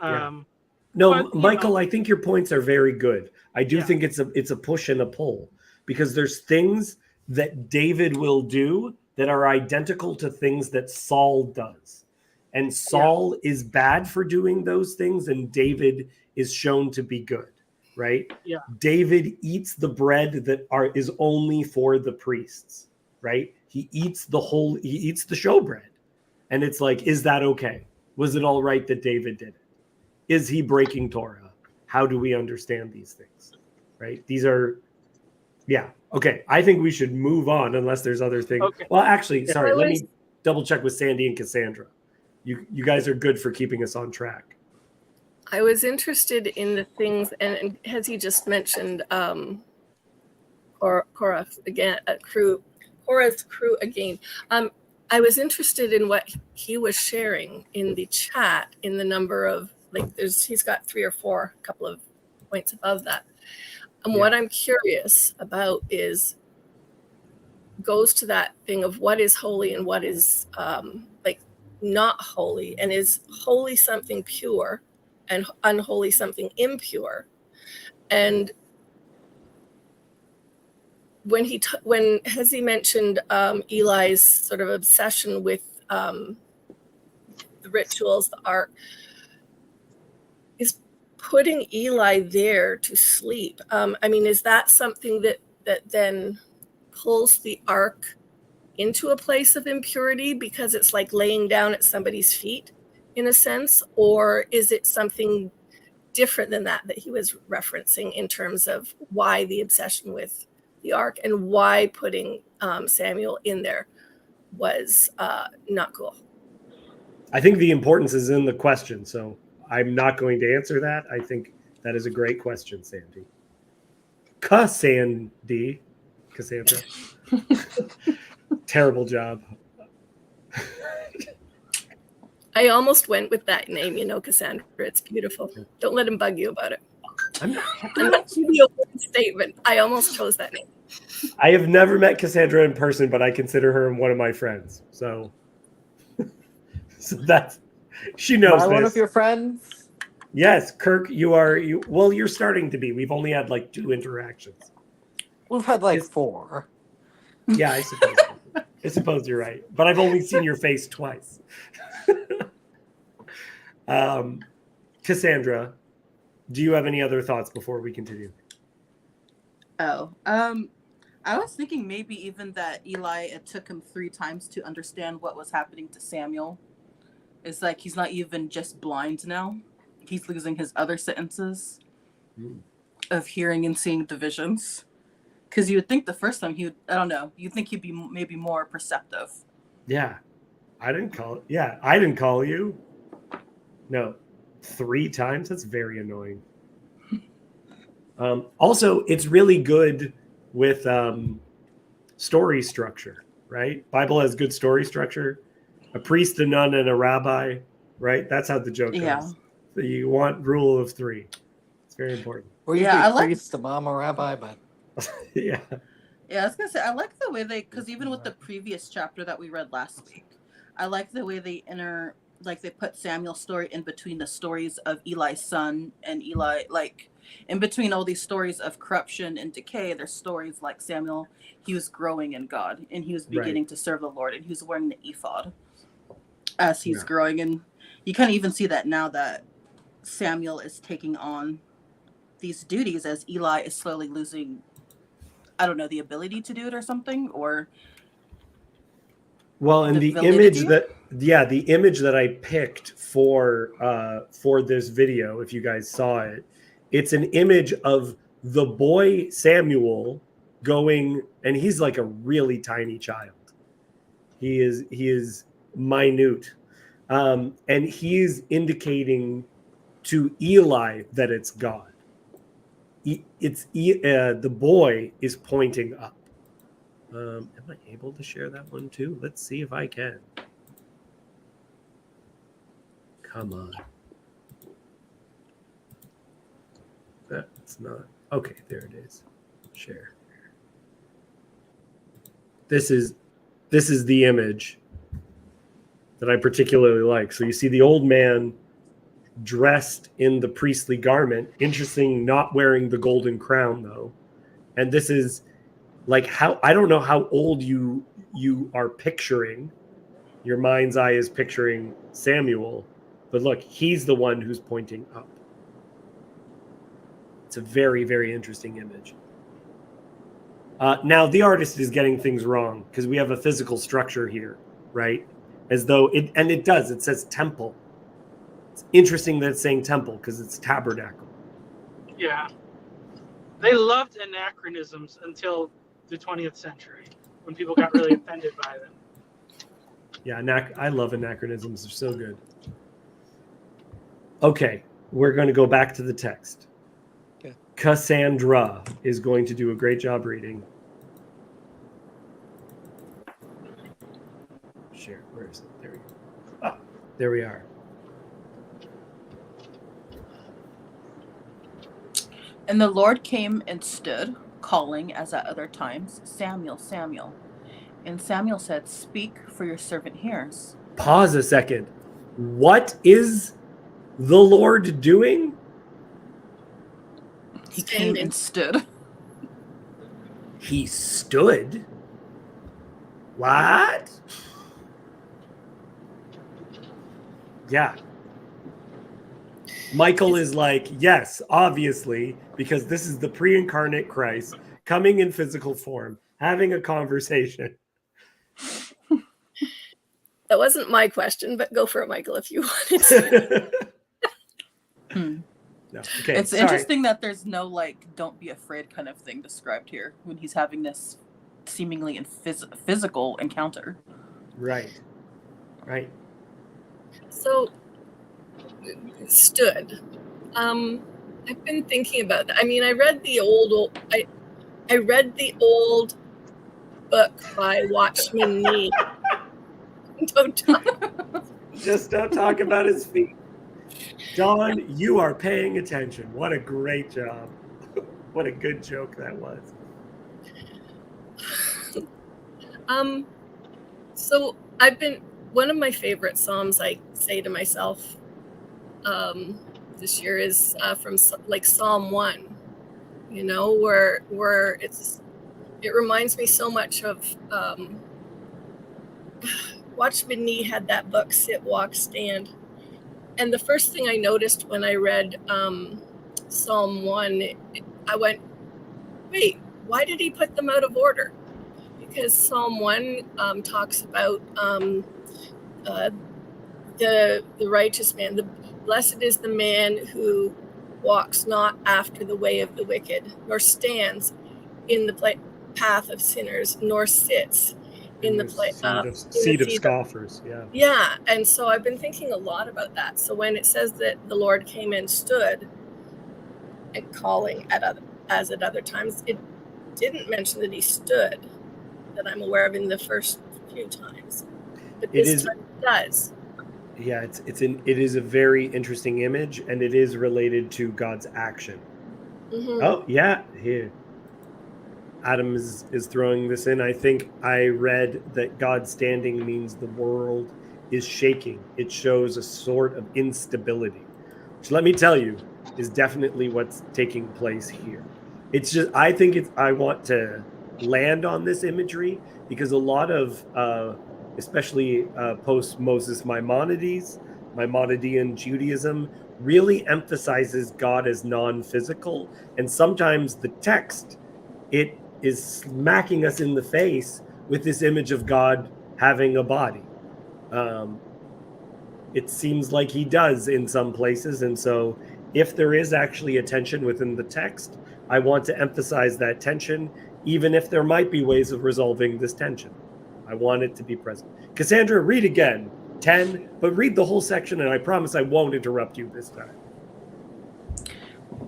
Yeah. um No, but Michael, I think your points are very good. I do yeah, think it's a push and a pull, because there's things that David will do that are identical to things that Saul does. And Saul is bad for doing those things, and David is shown to be good, right? yeah, David eats the bread that is only for the priests, right? He eats the showbread. And it's like, is that okay? Was it all right that David did it? Is he breaking Torah? How do we understand these things? Right? These are, yeah. Okay. I think we should move on unless there's other things. okay. Well, actually, sorry. I Let was me double check with Sandy and Cassandra. You guys are good for keeping us on track. I was interested in the things, and as he just mentioned, Korah's again, Korah's crew again. I was interested in what he was sharing in the chat, in the number of like, he's got 3 or 4, a couple of points above that. And what I'm curious about goes to that thing of what is holy and what is like not holy, and is holy something pure and unholy something impure. And when he mentioned Eli's sort of obsession with the rituals, the ark, is putting Eli there to sleep. I mean, is that something that then pulls the ark into a place of impurity because it's like laying down at somebody's feet in a sense? Or is it something different than that he was referencing in terms of why the obsession with the ark and why putting Samuel in there was not cool? I think the importance is in the question, so I'm not going to answer that. I think that is a great question, Sandy. Cassandra. Terrible job. I almost went with that name, Cassandra. It's beautiful. Don't let him bug you about it. I'm And that should be a bold statement. I almost chose that name. I have never met Cassandra in person, but I consider her one of my friends. So that's she knows Am I this. one of your friends? Yes, Kirk, you're starting to be. We've only had like 2 interactions. We've had like 4. Yeah, I suppose. I suppose you're right, but I've only seen your face twice. Cassandra, do you have any other thoughts before we continue? Oh, I was thinking maybe even that Eli, it took him 3 times to understand what was happening to Samuel. It's like he's not even just blind now. He's losing his other sentences of hearing and seeing the visions. Because you would think the first time you'd think he'd be maybe more perceptive. Yeah. I didn't call you. No. 3 times? That's very annoying. Also, it's really good with story structure, right? Bible has good story structure. A priest, a nun, and a rabbi, right? That's how the joke goes. Yeah. So you want rule of 3. It's very important. Or you a priest, a mom, a rabbi, but Yeah. Yeah, I was gonna say I like the way because even with the previous chapter that we read last week, I like the way they put Samuel's story in between the stories of Eli's son and Eli, like in between all these stories of corruption and decay. There's stories like Samuel, he was growing in God and he was beginning to serve the Lord and he was wearing the ephod as he's growing, and you kind of even see that now that Samuel is taking on these duties as Eli is slowly losing, I don't know, the ability to do it or something, or and the image that I picked for this video, if you guys saw it, it's an image of the boy Samuel going, and he's like a really tiny child. He is minute, and he's indicating to Eli that it's God. The boy is pointing up. Am I able to share that one too? Let's see if I can. Come on. That's not. Okay, there it is. Share. This is the image that I particularly like. So you see the old man dressed in the priestly garment. Interesting, not wearing the golden crown though. And this is like how, I don't know how old you are picturing. Your mind's eye is picturing Samuel, but look, he's the one who's pointing up. It's a very, very interesting image. Now the artist is getting things wrong because we have a physical structure here, right? As though it says temple. It's interesting that it's saying temple because it's tabernacle. Yeah. They loved anachronisms until the 20th century when people got really offended by them. Yeah, I love anachronisms. They're so good. Okay, we're going to go back to the text. Okay. Cassandra is going to do a great job reading. Share. Where is it? There we go. Ah, there we are. And the Lord came and stood, calling as at other times, Samuel, Samuel. And Samuel said, Speak, for your servant hears. Pause a second. What is the Lord doing? He came and stood. He stood? What? Yeah. Michael is like, yes, obviously, because this is the pre-incarnate Christ coming in physical form, having a conversation. That wasn't my question, but go for it, Michael, if you wanted to. No. Okay. It's sorry. interesting that there's no like "don't be afraid" kind of thing described here when he's having this seemingly physical encounter. Right. So, stood. I've been thinking about that. I mean, I read the old book by Watchman Nee. Just don't talk about his feet. Dawn, you are paying attention. What a great job. What a good joke that was. So one of my favorite Psalms I say to myself this year is from like Psalm 1, you know, where it reminds me so much of Watchman Nee had that book, Sit, Walk, Stand. And the first thing I noticed when I read Psalm 1, I went, wait, why did he put them out of order? Because Psalm 1 talks about the righteous man. Blessed is the man who walks not after the way of the wicked, nor stands in the path of sinners, nor sits in the seat of scoffers. Yeah. And so I've been thinking a lot about that. So when it says that the Lord came and stood and calling at other times, it didn't mention that he stood, that I'm aware of, in the first few times. But this time it does. Yeah, it is a very interesting image, and it is related to God's action. Mm-hmm. Oh yeah, here. Adam is throwing this in. I think I read that God standing means the world is shaking. It shows a sort of instability, which, let me tell you, is definitely what's taking place here. It's just, I want to land on this imagery because a lot of, especially post-Moses Maimonidean Judaism really emphasizes God as non-physical. And sometimes the text, it is smacking us in the face with this image of God having a body. It seems like he does in some places. And so if there is actually a tension within the text, I want to emphasize that tension, even if there might be ways of resolving this tension. I want it to be present. Cassandra, read again, 10, but read the whole section, and I promise I won't interrupt you this time.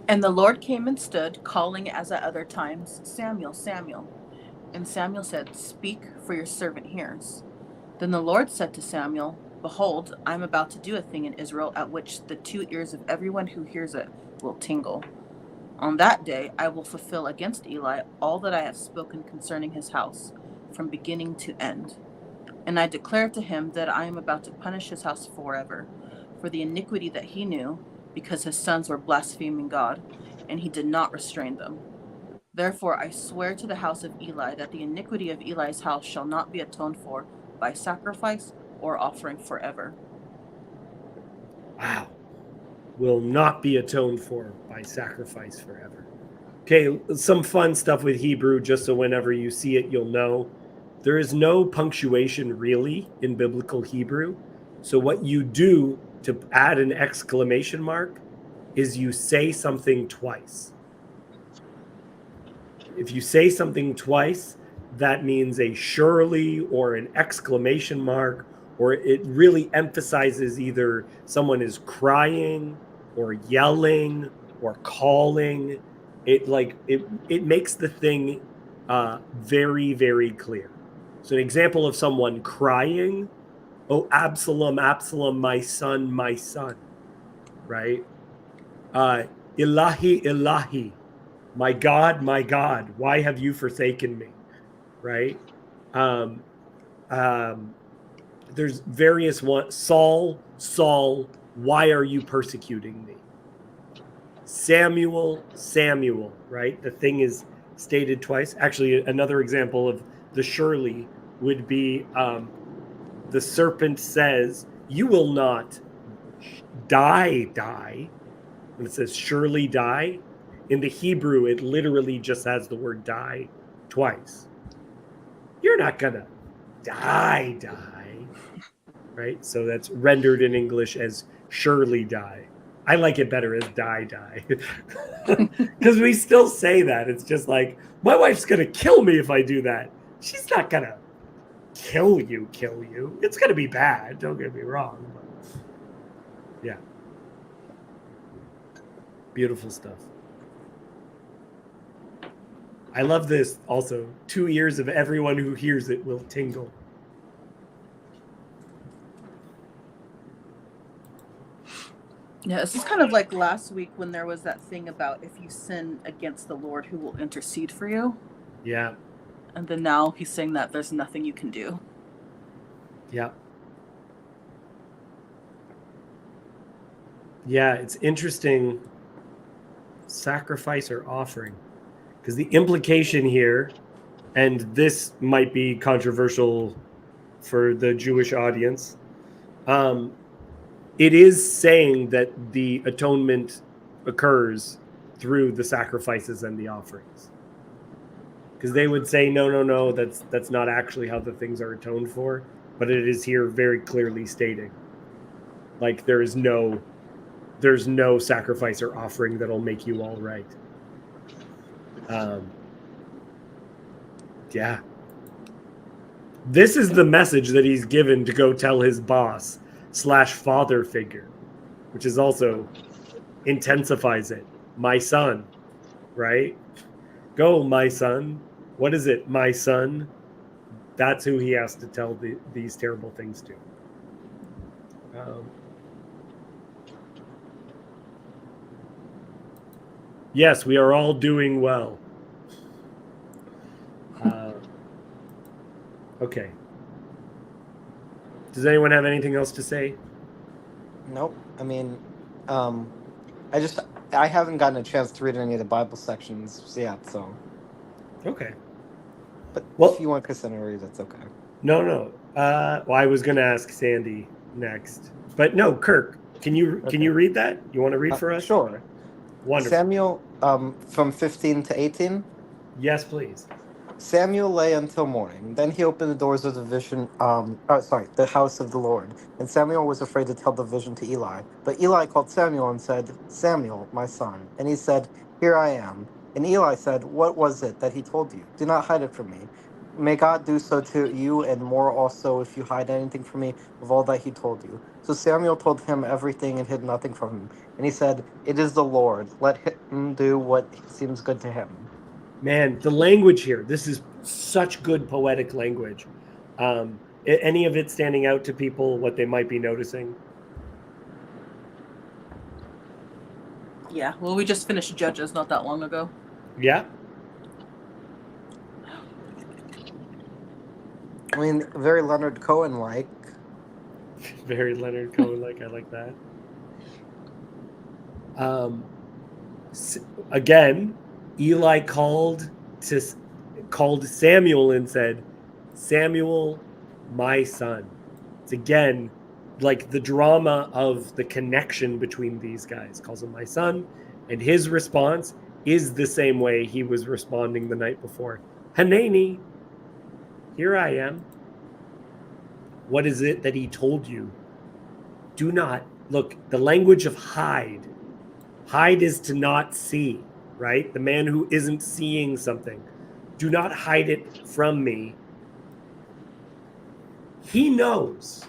And the Lord came and stood, calling as at other times, Samuel, Samuel. And Samuel said, Speak, for your servant hears. Then the Lord said to Samuel, Behold, I am about to do a thing in Israel at which the 2 ears of everyone who hears it will tingle. On that day I will fulfill against Eli all that I have spoken concerning his house, from beginning to end. And I declare to him that I am about to punish his house forever, for the iniquity that he knew, because his sons were blaspheming God, and he did not restrain them. Therefore I swear to the house of Eli that the iniquity of Eli's house shall not be atoned for by sacrifice or offering forever. Wow. Will not be atoned for by sacrifice forever. Okay, some fun stuff with Hebrew, just so whenever you see it, you'll know. There is no punctuation really in biblical Hebrew. So what you do to add an exclamation mark is you say something twice. If you say something twice, that means a surely or an exclamation mark, or it really emphasizes either someone is crying or yelling or calling. It makes the thing very, very clear. So an example of someone crying, oh, Absalom, Absalom, my son, right? Ilahi, Ilahi, my God, why have you forsaken me, right? There's various ones. Saul, Saul, why are you persecuting me? Samuel, Samuel, right? The thing is stated twice. Actually, another example of the surely would be the serpent says, you will not die. When it says surely die, in the Hebrew, it literally just has the word die twice. You're not gonna die. right? So that's rendered in English as surely die. I like it better as die. Because we still say that. It's just like, my wife's going to kill me if I do that. She's not going to kill you. It's going to be bad. Don't get me wrong. But yeah. Beautiful stuff. I love this also. 2 ears of everyone who hears it will tingle. Yeah, this is kind of like last week when there was that thing about if you sin against the Lord, who will intercede for you. Yeah. And then now he's saying that there's nothing you can do. Yeah. Yeah, it's interesting. Sacrifice or offering. Because the implication here, and this might be controversial for the Jewish audience, it is saying that the atonement occurs through the sacrifices and the offerings. Because they would say, no, that's not actually how the things are atoned for, but it is here very clearly stating, like there's no sacrifice or offering that'll make you all right. Yeah. This is the message that he's given to go tell his boss / father figure, which is also intensifies it. My son, right? Go, my son. What is it, my son? That's who he has to tell these terrible things to. Yes, we are all doing well. Okay. Does anyone have anything else to say? Nope. I mean, I haven't gotten a chance to read any of the Bible sections yet, so. Okay. But Well, if you want Cassandra to read, that's okay. No. Well, I was going to ask Sandy next, but no, Kirk, can you read that? You want to read for us? Sure. Wonderful. Samuel, from 15 to 18. Yes, please. Samuel lay until morning. Then he opened the doors of the house of the Lord. And Samuel was afraid to tell the vision to Eli. But Eli called Samuel and said, Samuel, my son. And he said, Here I am. And Eli said, What was it that he told you? Do not hide it from me. May God do so to you, and more also, if you hide anything from me of all that he told you. So Samuel told him everything and hid nothing from him. And he said, It is the Lord. Let him do what seems good to him. Man, the language here, this is such good poetic language. Any of it standing out to people, what they might be noticing? Yeah, well, we just finished Judges not that long ago. Yeah. I mean, very Leonard Cohen-like. Very Leonard Cohen-like. I like that. Again, Eli called Samuel and said, Samuel, my son. It's again like the drama of the connection between these guys. Calls him my son, and his response is the same way he was responding the night before. Hineni, here I am. What is it that he told you? Do not look. The language of hide. Hide is to not see, right? The man who isn't seeing something. Do not hide it from me. He knows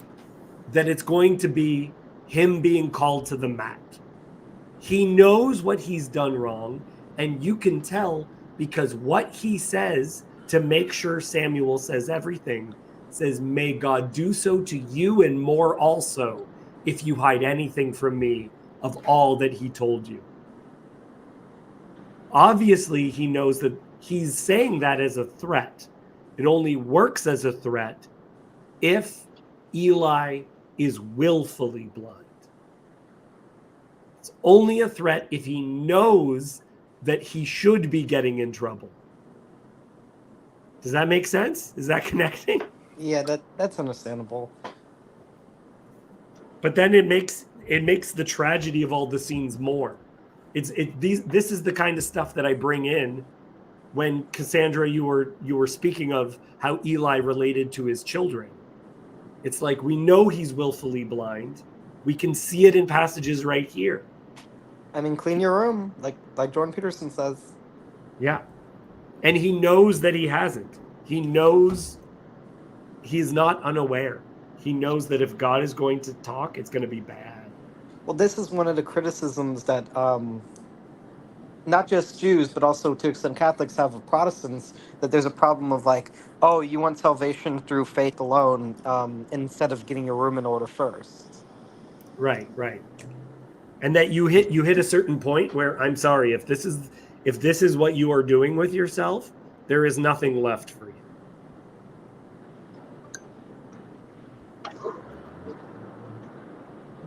that it's going to be him being called to the mat. He knows what he's done wrong, and you can tell because what he says to make sure Samuel says everything says, may God do so to you and more also if you hide anything from me of all that he told you. Obviously, he knows that he's saying that as a threat. It only works as a threat if Eli is willfully blind. It's only a threat if he knows that he should be getting in trouble. Does that make sense? Is that connecting? Yeah, that's understandable. But then it makes the tragedy of all the scenes more. This is the kind of stuff that I bring in when Cassandra, you were speaking of how Eli related to his children. It's like we know he's willfully blind. We can see it in passages right here. I mean, clean your room, like Jordan Peterson says. Yeah. And he knows that he hasn't. He knows he's not unaware. He knows that if God is going to talk, it's going to be bad. Well, this is one of the criticisms that not just Jews, but also to extent Catholics have of Protestants, that there's a problem of like, oh, you want salvation through faith alone, instead of getting your room in order first. Right, right. And that you hit a certain point where, I'm sorry, if this is what you are doing with yourself, there is nothing left for you.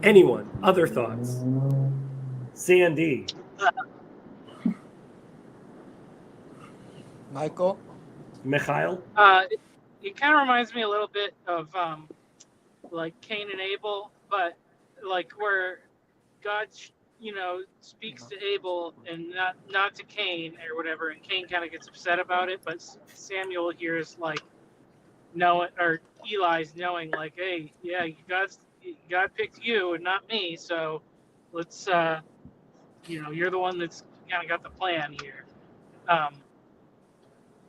Anyone, other thoughts? Sandy. Michael? Mikhail? It kind of reminds me a little bit of like Cain and Abel, but like where God, speaks to Abel and not to Cain or whatever, and Cain kind of gets upset about it, but Samuel here is like Eli's knowing like, hey, yeah, God picked you and not me, so let's you're the one that's kind of got the plan here.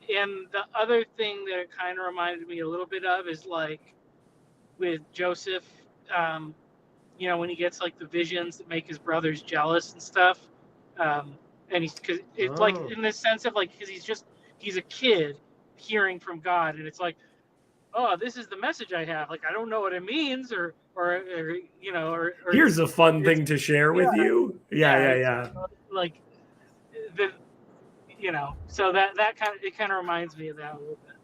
And the other thing that it kind of reminded me a little bit of is like with Joseph, when he gets like the visions that make his brothers jealous and stuff. And because it's like in the sense of like, because he's a kid hearing from God, and it's like, oh, this is the message I have. Like, I don't know what it means, or Here's a fun thing to share with you. Yeah. Like the, so that kind of reminds me of that a little bit.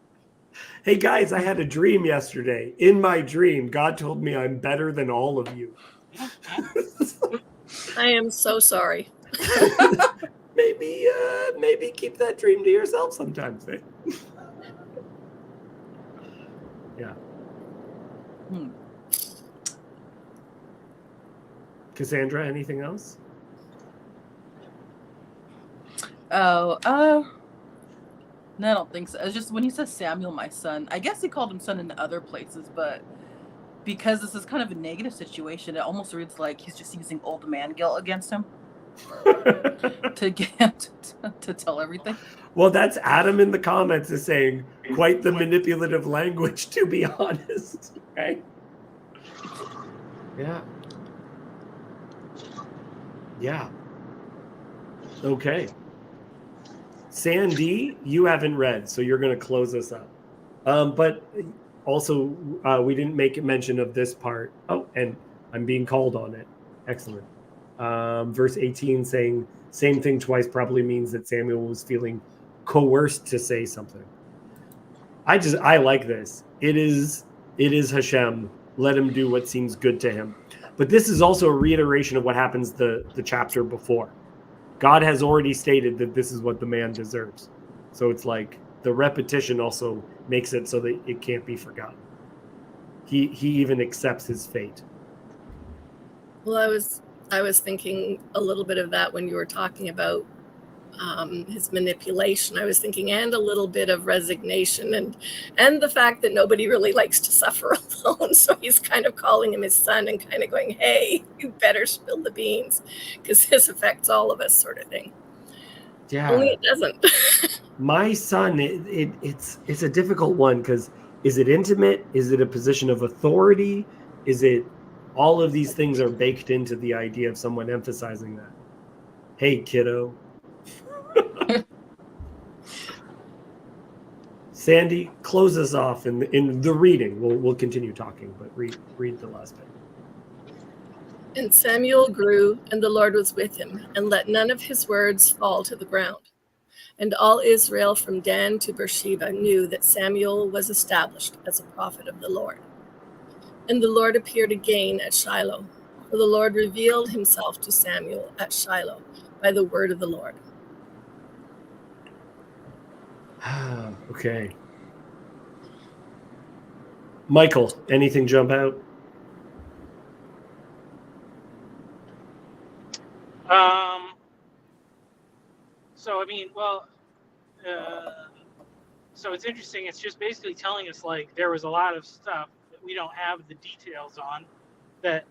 Hey guys, I had a dream yesterday. In my dream, God told me I'm better than all of you. I am so sorry. Maybe keep that dream to yourself sometimes. Eh? Yeah. Cassandra, anything else? Oh, no, I don't think so. It's just when he says Samuel, my son, I guess he called him son in other places, but because this is kind of a negative situation, it almost reads like he's just using old man guilt against him to get to tell everything. Well, that's Adam in the comments is saying quite the manipulative language, to be honest. Right? Yeah. Yeah. Okay. Sandy, you haven't read, so you're going to close us up. But also, we didn't make mention of this part. Oh, and I'm being called on it. Excellent. Verse 18 saying same thing twice probably means that Samuel was feeling coerced to say something. I like this. It is Hashem. Let him do what seems good to him. But this is also a reiteration of what happens the chapter before. God has already stated that this is what the man deserves. So it's like the repetition also makes it so that it can't be forgotten. He even accepts his fate. Well, I was thinking a little bit of that when you were talking about his manipulation. I was thinking, and a little bit of resignation, and the fact that nobody really likes to suffer alone. So he's kind of calling him his son and kind of going, "Hey, you better spill the beans, because this affects all of us," sort of thing. Yeah. Only it doesn't. My son, it's a difficult one because is it intimate? Is it a position of authority? Is it all of these things are baked into the idea of someone emphasizing that? Hey, kiddo. Sandy, close us off in the reading. We'll continue talking, but read the last bit. And Samuel grew, and the Lord was with him, and let none of his words fall to the ground. And all Israel from Dan to Beersheba knew that Samuel was established as a prophet of the Lord. And the Lord appeared again at Shiloh, for the Lord revealed himself to Samuel at Shiloh by the word of the Lord. Okay. Michael, anything jump out? So I mean, well, so it's interesting. It's just basically telling us like there was a lot of stuff that we don't have the details on that,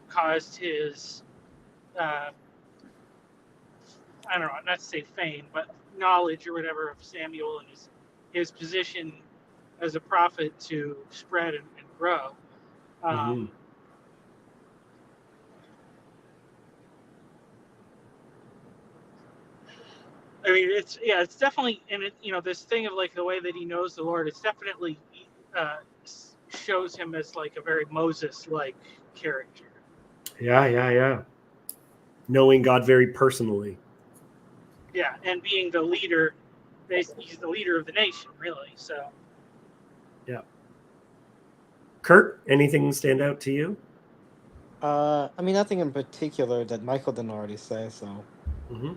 caused his, I don't know, not to say fame, but knowledge or whatever of Samuel and his position as a prophet to spread and grow. Mhm. I mean, it's definitely, and this thing of like the way that he knows the Lord, it's definitely uh, shows him as like a very Moses-like character. Yeah. Knowing God very personally. Yeah, and being the leader, he's the leader of the nation, really. So, Kurt, anything stand out to you? I mean, nothing in particular that Michael didn't already say. So, Mm-hmm.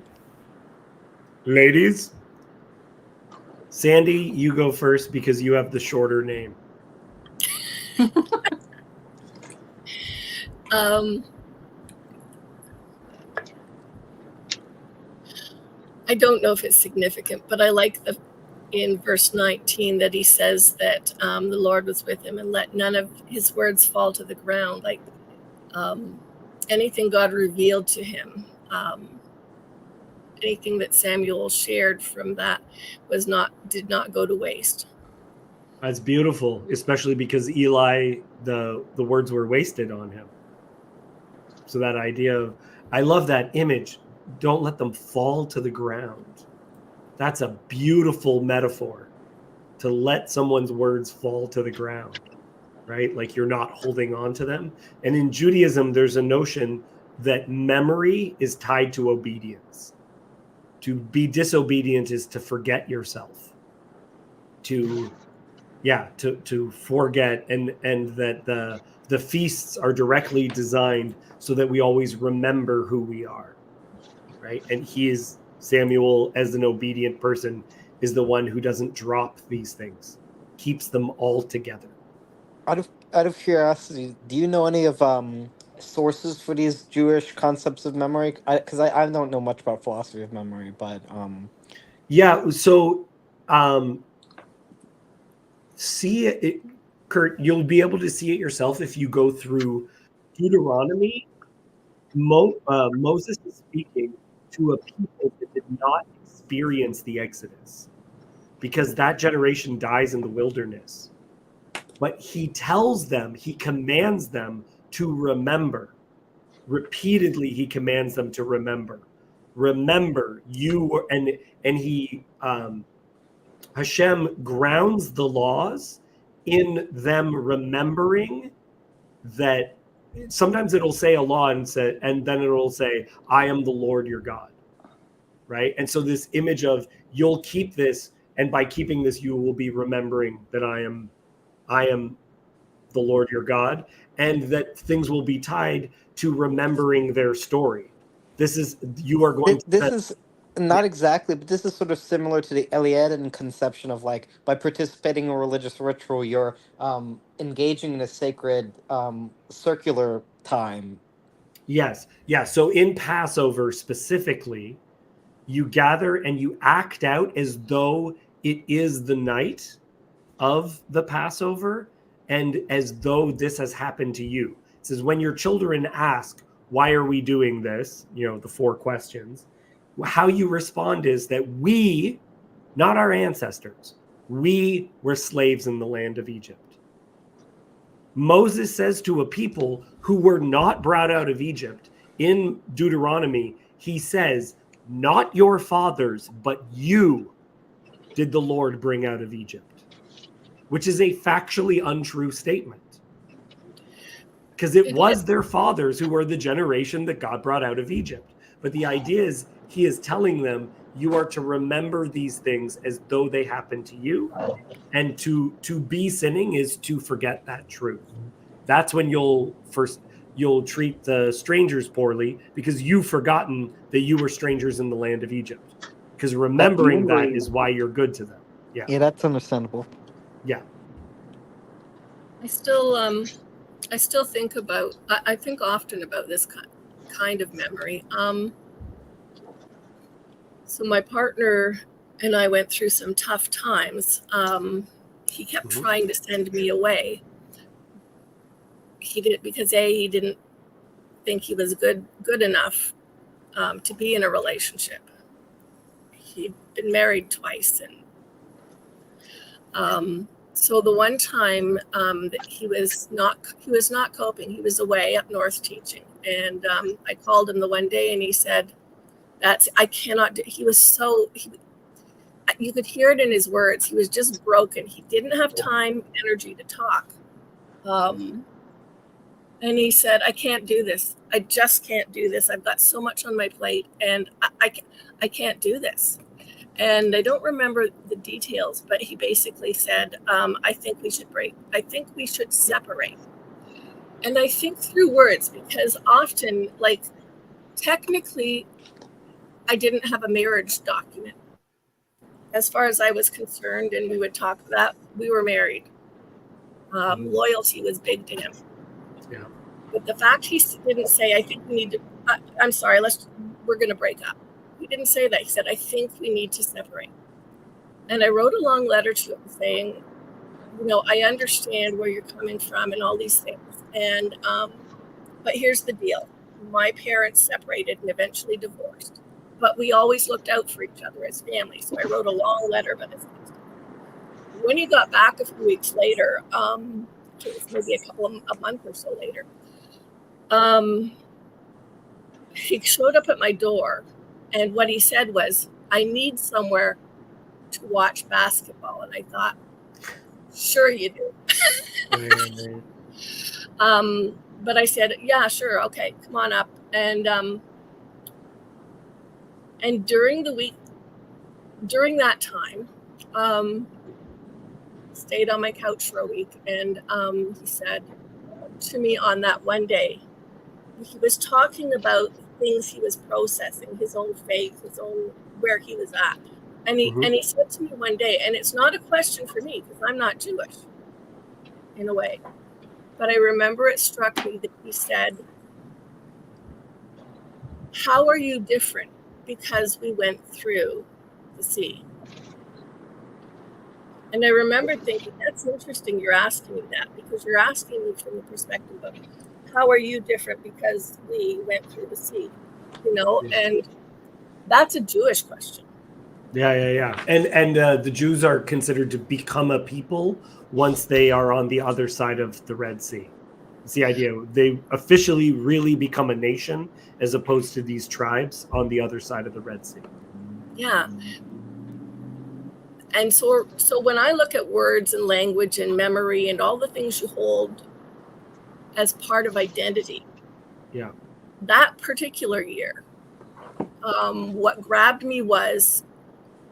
Ladies, Sandy, you go first because you have the shorter name. I don't know if it's significant, but I like in verse 19 that he says that the Lord was with him and let none of his words fall to the ground. Like anything God revealed to him, anything that Samuel shared from that did not go to waste. That's beautiful, especially because Eli, the words were wasted on him. So that idea of, I love that image. Don't let them fall to the ground. That's a beautiful metaphor, to let someone's words fall to the ground, right? Like you're not holding on to them. And in Judaism, there's a notion that memory is tied to obedience. To be disobedient is to forget yourself, to forget, and that the feasts are directly designed so that we always remember who we are, right? And Samuel, as an obedient person, is the one who doesn't drop these things, keeps them all together. out of curiosity, do you know any of sources for these Jewish concepts of memory? Because I don't know much about philosophy of memory, but Yeah, so see it, Kurt, you'll be able to see it yourself if you go through Deuteronomy. Moses is speaking to a people that did not experience the Exodus because that generation dies in the wilderness. But he commands them to remember. Repeatedly, he commands them to remember. Remember, you were, and he Hashem grounds the laws in them remembering that. Sometimes it'll say a law and then it'll say, I am the Lord your God. Right. And so this image of, you'll keep this, and by keeping this, you will be remembering that I am the Lord your God, and that things will be tied to remembering their story. You are going this to. is not exactly, but this is sort of similar to the Eliaden conception of like by participating in a religious ritual, you're engaging in a sacred circular time. Yes. Yeah. So in Passover specifically, you gather and you act out as though it is the night of the Passover, and as though this has happened to you. It says, when your children ask, why are we doing this? The 4 questions. How you respond is that we, not our ancestors, we were slaves in the land of Egypt. Moses says to a people who were not brought out of Egypt in Deuteronomy, he says, not your fathers, but you did the Lord bring out of Egypt, which is a factually untrue statement. Because it was their fathers who were the generation that God brought out of Egypt. But the idea is, he is telling them, you are to remember these things as though they happened to you. And to be sinning is to forget that truth. That's when you'll treat the strangers poorly, because you've forgotten that you were strangers in the land of Egypt. Because remembering that is why you're good to them. Yeah. Yeah, that's understandable. Yeah. I still think about. I think often about this kind of memory. So my partner and I went through some tough times. He kept trying to send me away, he didn't think he was good enough to be in a relationship. He'd been married twice, and so the one time that he was not coping, he was away up north teaching, and I called him the one day, and he said, I cannot do. He was you could hear it in his words. He was just broken. He didn't have time, energy to talk. And he said, I can't do this. I just can't do this. I've got so much on my plate, and I can't do this. And I don't remember the details, but he basically said, I think we should break. I think we should separate. And I think through words, because often, like, technically, I didn't have a marriage document. As far as I was concerned, and we would talk that we were married. Loyalty was big to him. Yeah. But the fact he didn't say, I think we need to, I'm sorry, we're going to break up. He didn't say that. He said, I think we need to separate. And I wrote a long letter to him saying, I understand where you're coming from and all these things. And, but here's the deal. My parents separated and eventually divorced, but we always looked out for each other as family. So I wrote a long letter, but when he got back a few weeks later, it was maybe a month or so later, he showed up at my door, and what he said was, I need somewhere to watch basketball. And I thought, sure you do. But I said, yeah, sure. Okay, come on up. And during the week, during that time, stayed on my couch for a week. And he said to me on that one day, he was talking about things he was processing, his own faith, where he was at. And he said to me one day, and it's not a question for me because I'm not Jewish in a way, but I remember it struck me that he said, how are you different because we went through the sea? And I remember thinking, that's interesting you're asking me that, because you're asking me from the perspective of how are you different because we went through the sea, and that's a Jewish question. Yeah. And the Jews are considered to become a people once they are on the other side of the Red Sea. It's the idea. They officially really become a nation as opposed to these tribes on the other side of the Red Sea. Yeah. And so when I look at words and language and memory and all the things you hold as part of identity, that particular year, what grabbed me was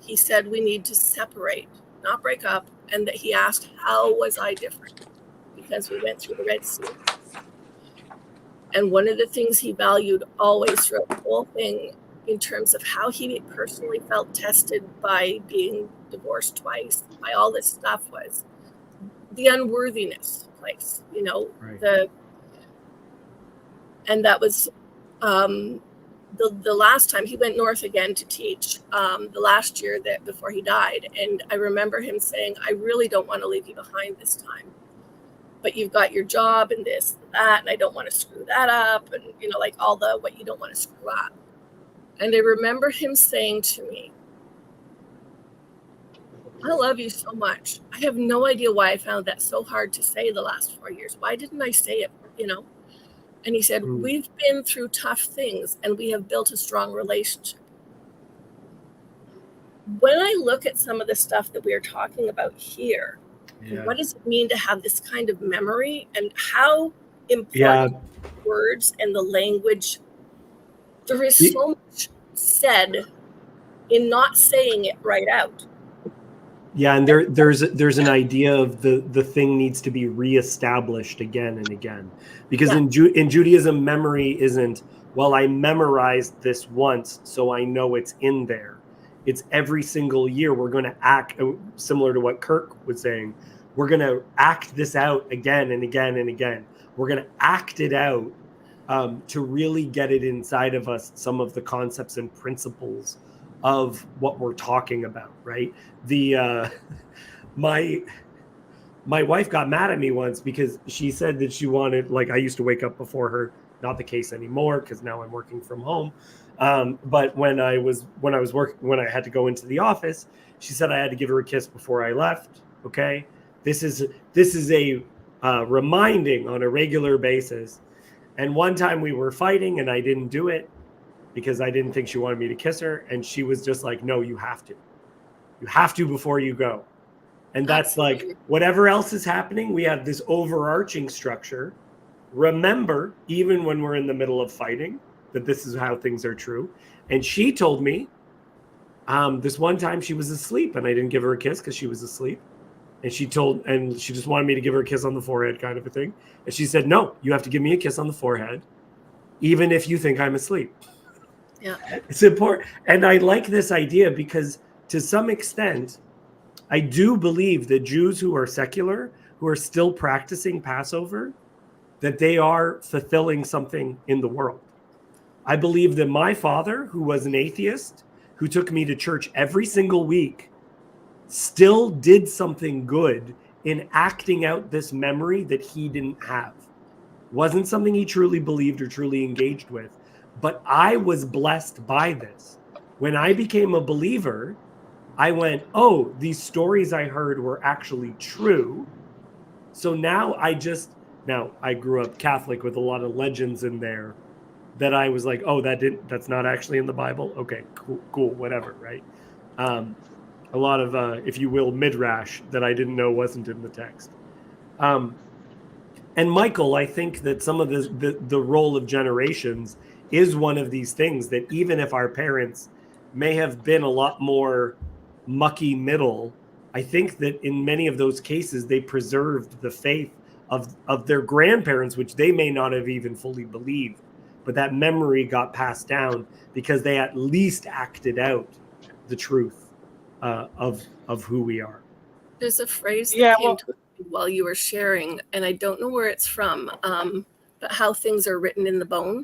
he said we need to separate, not break up, and that he asked, how was I different? Because we went through the Red Sea. And one of the things he valued always throughout the whole thing, in terms of how he personally felt tested by being divorced twice, by all this stuff, was the unworthiness place, right. And that was the last time he went north again to teach, the last year that before he died. And I remember him saying, I really don't want to leave you behind this time, but you've got your job and this and that, and I don't want to screw that up, and like all the what you don't want to screw up. And I remember him saying to me, I love you so much. I have no idea why I found that so hard to say the last 4 years. Why didn't I say it, And he said, we've been through tough things and we have built a strong relationship. When I look at some of the stuff that we are talking about here, what does it mean to have this kind of memory, and how important words and the language, there is so much said in not saying it right out. Yeah, and there's an idea of the thing needs to be reestablished again and again, because in Judaism, memory isn't, well, I memorized this once, so I know it's in there. It's every single year we're going to act, similar to what Kirk was saying, we're going to act this out again and again and again. We're going to act it out to really get it inside of us, some of the concepts and principles of what we're talking about, right? My my wife got mad at me once because she said that she wanted, like, I used to wake up before her. Not the case anymore because now I'm working from home. But when I had to go into the office, she said I had to give her a kiss before I left. Okay, this is a reminding on a regular basis. And one time we were fighting and I didn't do it because I didn't think she wanted me to kiss her, and she was just like, "No, you have to before you go." And that's Absolutely. like, whatever else is happening, we have this overarching structure. Remember, even when we're in the middle of fighting, that this is how things are true. And she told me this one time she was asleep and I didn't give her a kiss because she was asleep. And she just wanted me to give her a kiss on the forehead, kind of a thing. And she said, "No, you have to give me a kiss on the forehead, even if you think I'm asleep." Yeah. It's important. And I like this idea because to some extent, I do believe that Jews who are secular, who are still practicing Passover, that they are fulfilling something in the world. I believe that my father, who was an atheist, who took me to church every single week, still did something good in acting out this memory that he didn't have. Wasn't something he truly believed or truly engaged with. But I was blessed by this. When I became a believer, I went, oh, these stories I heard were actually true. So now I grew up Catholic with a lot of legends in there that I was like, oh, that's not actually in the Bible. Okay, cool, whatever, right? A lot of, if you will, midrash that I didn't know wasn't in the text. And Michael, I think that some of the role of generations is one of these things that even if our parents may have been a lot more mucky middle, I think that in many of those cases they preserved the faith of their grandparents, which they may not have even fully believed, but that memory got passed down because they at least acted out the truth of who we are. There's a phrase that Yeah, came well, to me while you were sharing, and I don't know where it's from, but how things are written in the bone.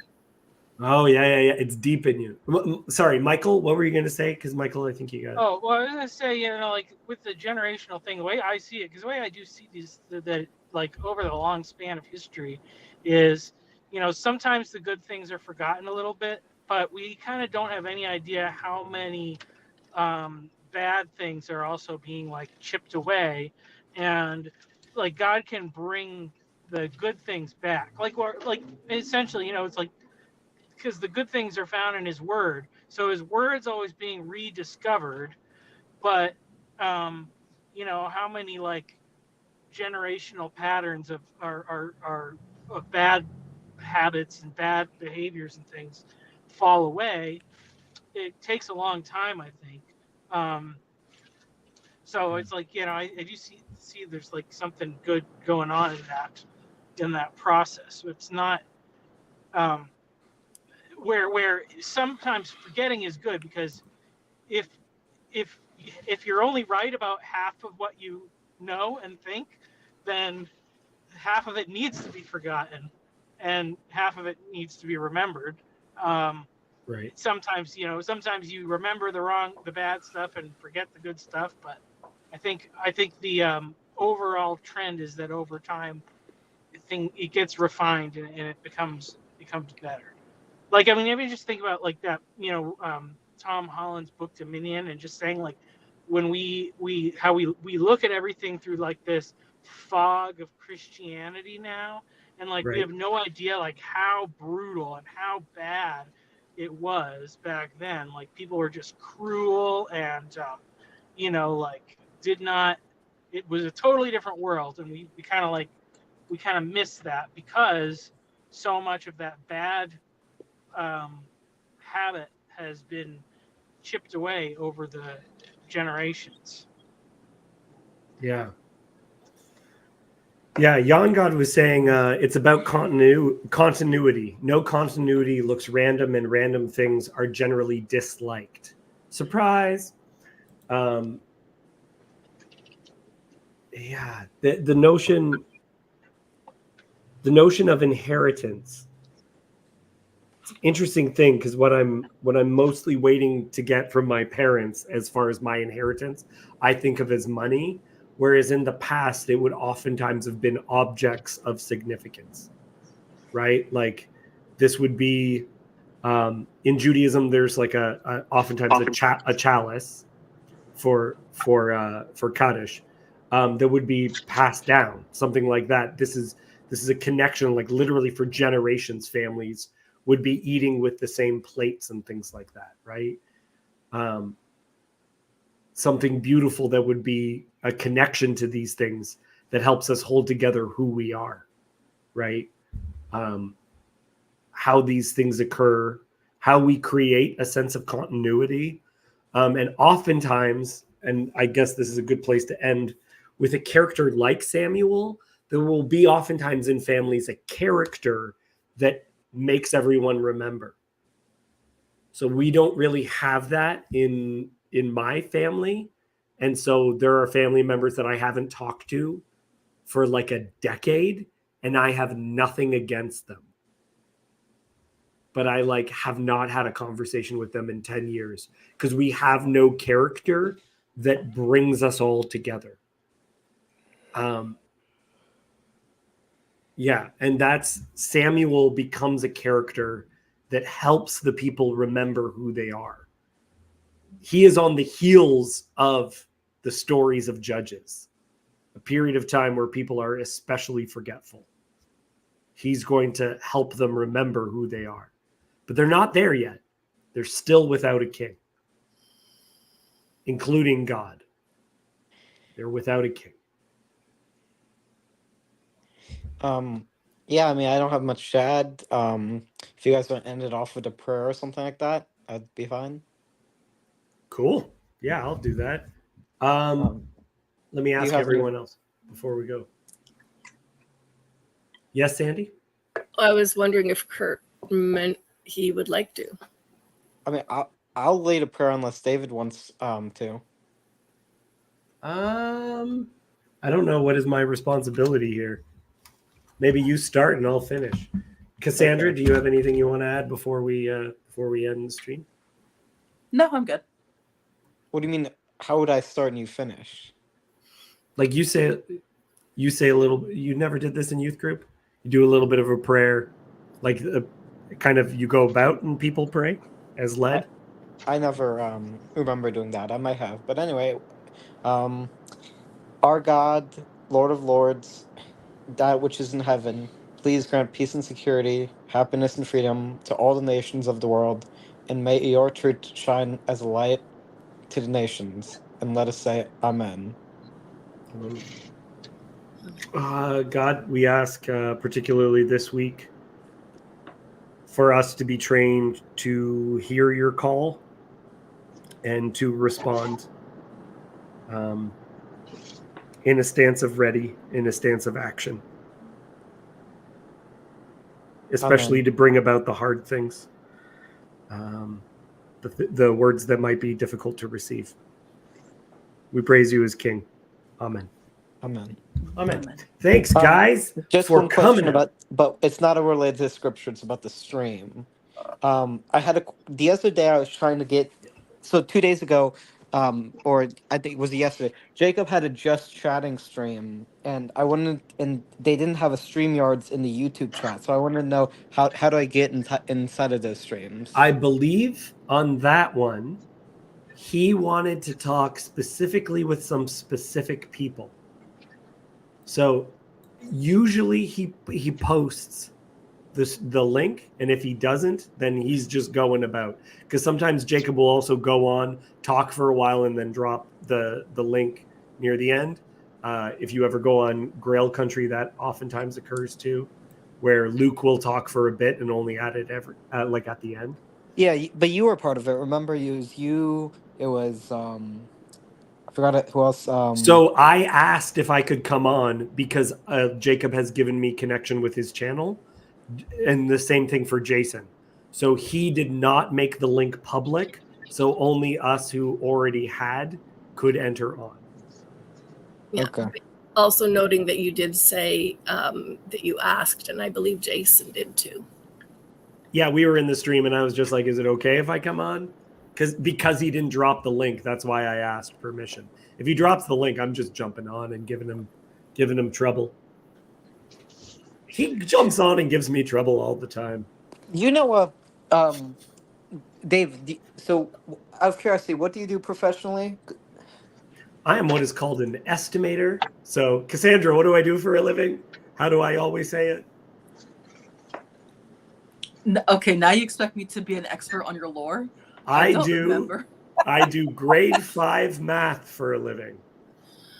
Oh, yeah. It's deep in you. Sorry, Michael, what were you going to say? Because Michael, I think you got it. oh, well, I was gonna say, like with the generational thing, the way I see it, because the way I do see these, that like over the long span of history, is, sometimes the good things are forgotten a little bit, but we kind of don't have any idea how many bad things are also being like chipped away, and like God can bring the good things back, like essentially, it's like, because the good things are found in His Word, so His Word's always being rediscovered, but how many like generational patterns of bad habits and bad behaviors and things fall away. It takes a long time, I think. So it's like, I do see there's like something good going on in that process. It's not where sometimes forgetting is good, because if if if you're only right about half of what you know and think, then half of it needs to be forgotten and half of it needs to be remembered. Right. Sometimes you remember the bad stuff and forget the good stuff, but I think the overall trend is that over time it gets refined and it becomes better. Like, I mean, maybe just think about like that, Tom Holland's book Dominion, and just saying like, when we look at everything through like this fog of Christianity now, and like we Right. have no idea like how brutal and how bad it was back then. Like people were just cruel and like did not. It was a totally different world, and we kind of miss that because so much of that bad habit has been chipped away over the generations. Yeah. Yeah, Jan God was saying it's about continuity. No continuity looks random, and random things are generally disliked. Surprise. Yeah, the notion of inheritance. It's an interesting thing, because what I'm mostly waiting to get from my parents as far as my inheritance, I think of as money. whereas in the past it would oftentimes have been objects of significance, right? Like this would be in Judaism. There's like oftentimes a chalice for Kaddish that would be passed down, something like that. This is a connection, like literally for generations, families would be eating with the same plates and things like that, right? Something beautiful that would be a connection to these things that helps us hold together who we are, right? How these things occur, how we create a sense of continuity. And oftentimes, and I guess this is a good place to end, with a character like Samuel, there will be oftentimes in families a character that makes everyone remember. So we don't really have that in my family. And so there are family members that I haven't talked to for like a decade, and I have nothing against them. But I like have not had a conversation with them in 10 years because we have no character that brings us all together. Yeah, and that's Samuel becomes a character that helps the people remember who they are. He is on the heels of the stories of Judges, a period of time where people are especially forgetful. He's going to help them remember who they are. But they're not there yet. They're still without a king, including God. They're without a king. Yeah, I mean, I don't have much to add. If you guys want to end it off with a prayer or something like that, that'd be fine. Cool. Yeah, I'll do that. Let me ask everyone else before we go. Yes, Sandy? I was wondering if Kurt meant he would like to. I mean, I'll lead a prayer unless David wants to. I don't know what is my responsibility here. Maybe you start and I'll finish. Cassandra, do you have anything you want to add before we end the stream? No, I'm good. What do you mean? How would I start and you finish? Like you say a little. You never did this in youth group. You do a little bit of a prayer, like kind of you go about and people pray as led. I never remember doing that. I might have, but anyway, our God, Lord of Lords, that which is in heaven, please grant peace and security, happiness and freedom to all the nations of the world, and may your truth shine as a light to the nations. And let us say Amen. God, we ask particularly this week for us to be trained to hear your call and to respond in a stance of ready, in a stance of action, especially to bring about the hard things, the words that might be difficult to receive. We praise you as King. Amen. Amen. Amen. Thanks, guys, just for one question coming. but it's not related to scripture. It's about the stream. I had the other day I was trying to get. So 2 days ago, or I think it was yesterday, Jacob had a Just Chatting stream, and I wanted, and they didn't have a StreamYards in the YouTube chat, so I wanted to know how do I get inside of those streams? I believe on that one, he wanted to talk specifically with some specific people. So usually he posts the link, and if he doesn't, then he's just going about, because sometimes Jacob will also go on, talk for a while, and then drop the link near the end. If you ever go on Grail Country, that oftentimes occurs too, where Luke will talk for a bit and only add it like at the end. Yeah, but you were part of it. Remember, it was I forgot it. Who else? So I asked if I could come on because Jacob has given me connection with his channel, and the same thing for Jason. So he did not make the link public, so only us who already had could enter on. Yeah. Okay. Also noting that you did say that you asked, and I believe Jason did too. Yeah, we were in the stream, and I was just like, "Is it okay if I come on?" because he didn't drop the link. That's why I asked permission. If he drops the link, I'm just jumping on and giving him trouble. He jumps on and gives me trouble all the time. You know, Dave. So, out of curiosity, what do you do professionally? I am what is called an estimator. So, Cassandra, what do I do for a living? How do I always say it? Okay, now you expect me to be an expert on your lore? I don't do. remember. I do grade 5 math for a living.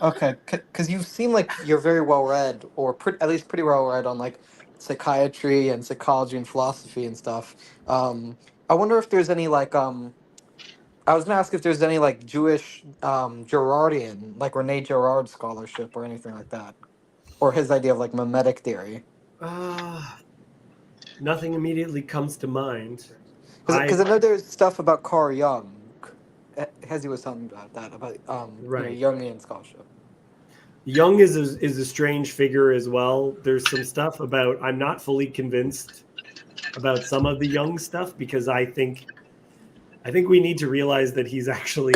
Okay, because you seem like you're very well read, or at least pretty well read on like psychiatry and psychology and philosophy and stuff. I wonder if there's any like I was gonna ask if there's any like Jewish Girardian, like Rene Girard scholarship or anything like that, or his idea of like mimetic theory. Nothing immediately comes to mind. Because I know there's stuff about Carl Jung. Hezi was telling me about that, about Right. Jungian scholarship. Jung is a strange figure as well. There's some stuff about, I'm not fully convinced about some of the Jung stuff, because I think we need to realize that he's actually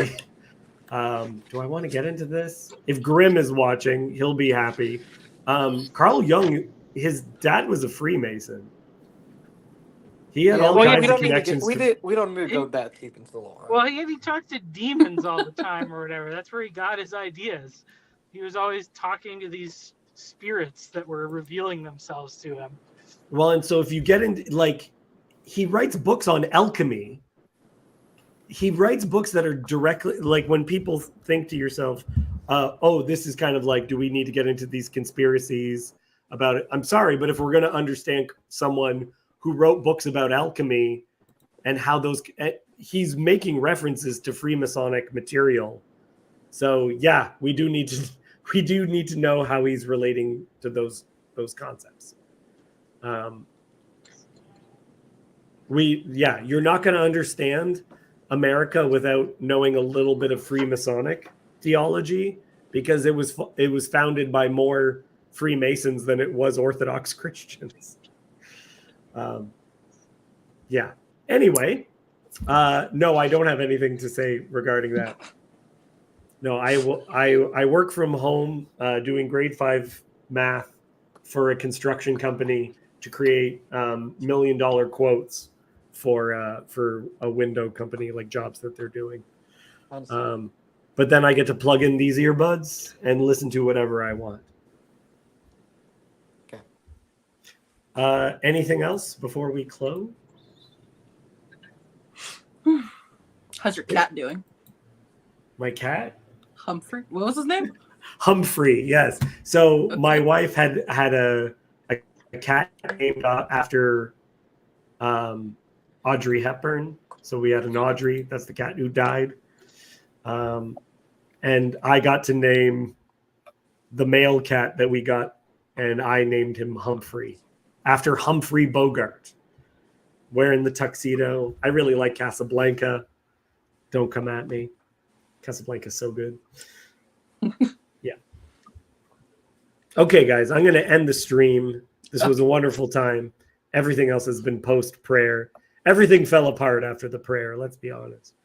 do I want to get into this? If Grimm is watching, he'll be happy. Carl Jung, his dad was a Freemason. He had all kinds of connections. We don't need to go that deep into the lore. Well, he talked to demons all the time or whatever. That's where he got his ideas. He was always talking to these spirits that were revealing themselves to him. Well, and so if you get into, like, he writes books on alchemy. He writes books that are directly, like, when people think to yourself, oh, this is kind of like, do we need to get into these conspiracies about it? I'm sorry, but if we're going to understand someone who wrote books about alchemy and how those, he's making references to Freemasonic material. So yeah, we do need to know how he's relating to those concepts. You're not going to understand America without knowing a little bit of Freemasonic theology, because it was founded by more Freemasons than it was Orthodox Christians. Anyway, no, I don't have anything to say regarding that. No, I work from home doing grade 5 math for a construction company to create $1 million quotes for a window company, like jobs that they're doing. But then I get to plug in these earbuds and listen to whatever I want. Okay. Anything else before we close? How's your cat doing? My cat? Humphrey? What was his name? Humphrey, yes. So my wife had a cat named after Audrey Hepburn. So we had an Audrey. That's the cat who died. And I got to name the male cat that we got, and I named him Humphrey, after Humphrey Bogart, wearing the tuxedo. I really like Casablanca. Don't come at me. Casablanca's so good. Yeah. Okay, guys, I'm going to end the stream. This was a wonderful time. Everything else has been post-prayer. Everything fell apart after the prayer, let's be honest.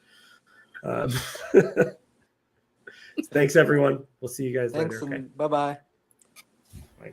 Thanks, everyone. We'll see you guys later. Okay? Bye-bye. Bye.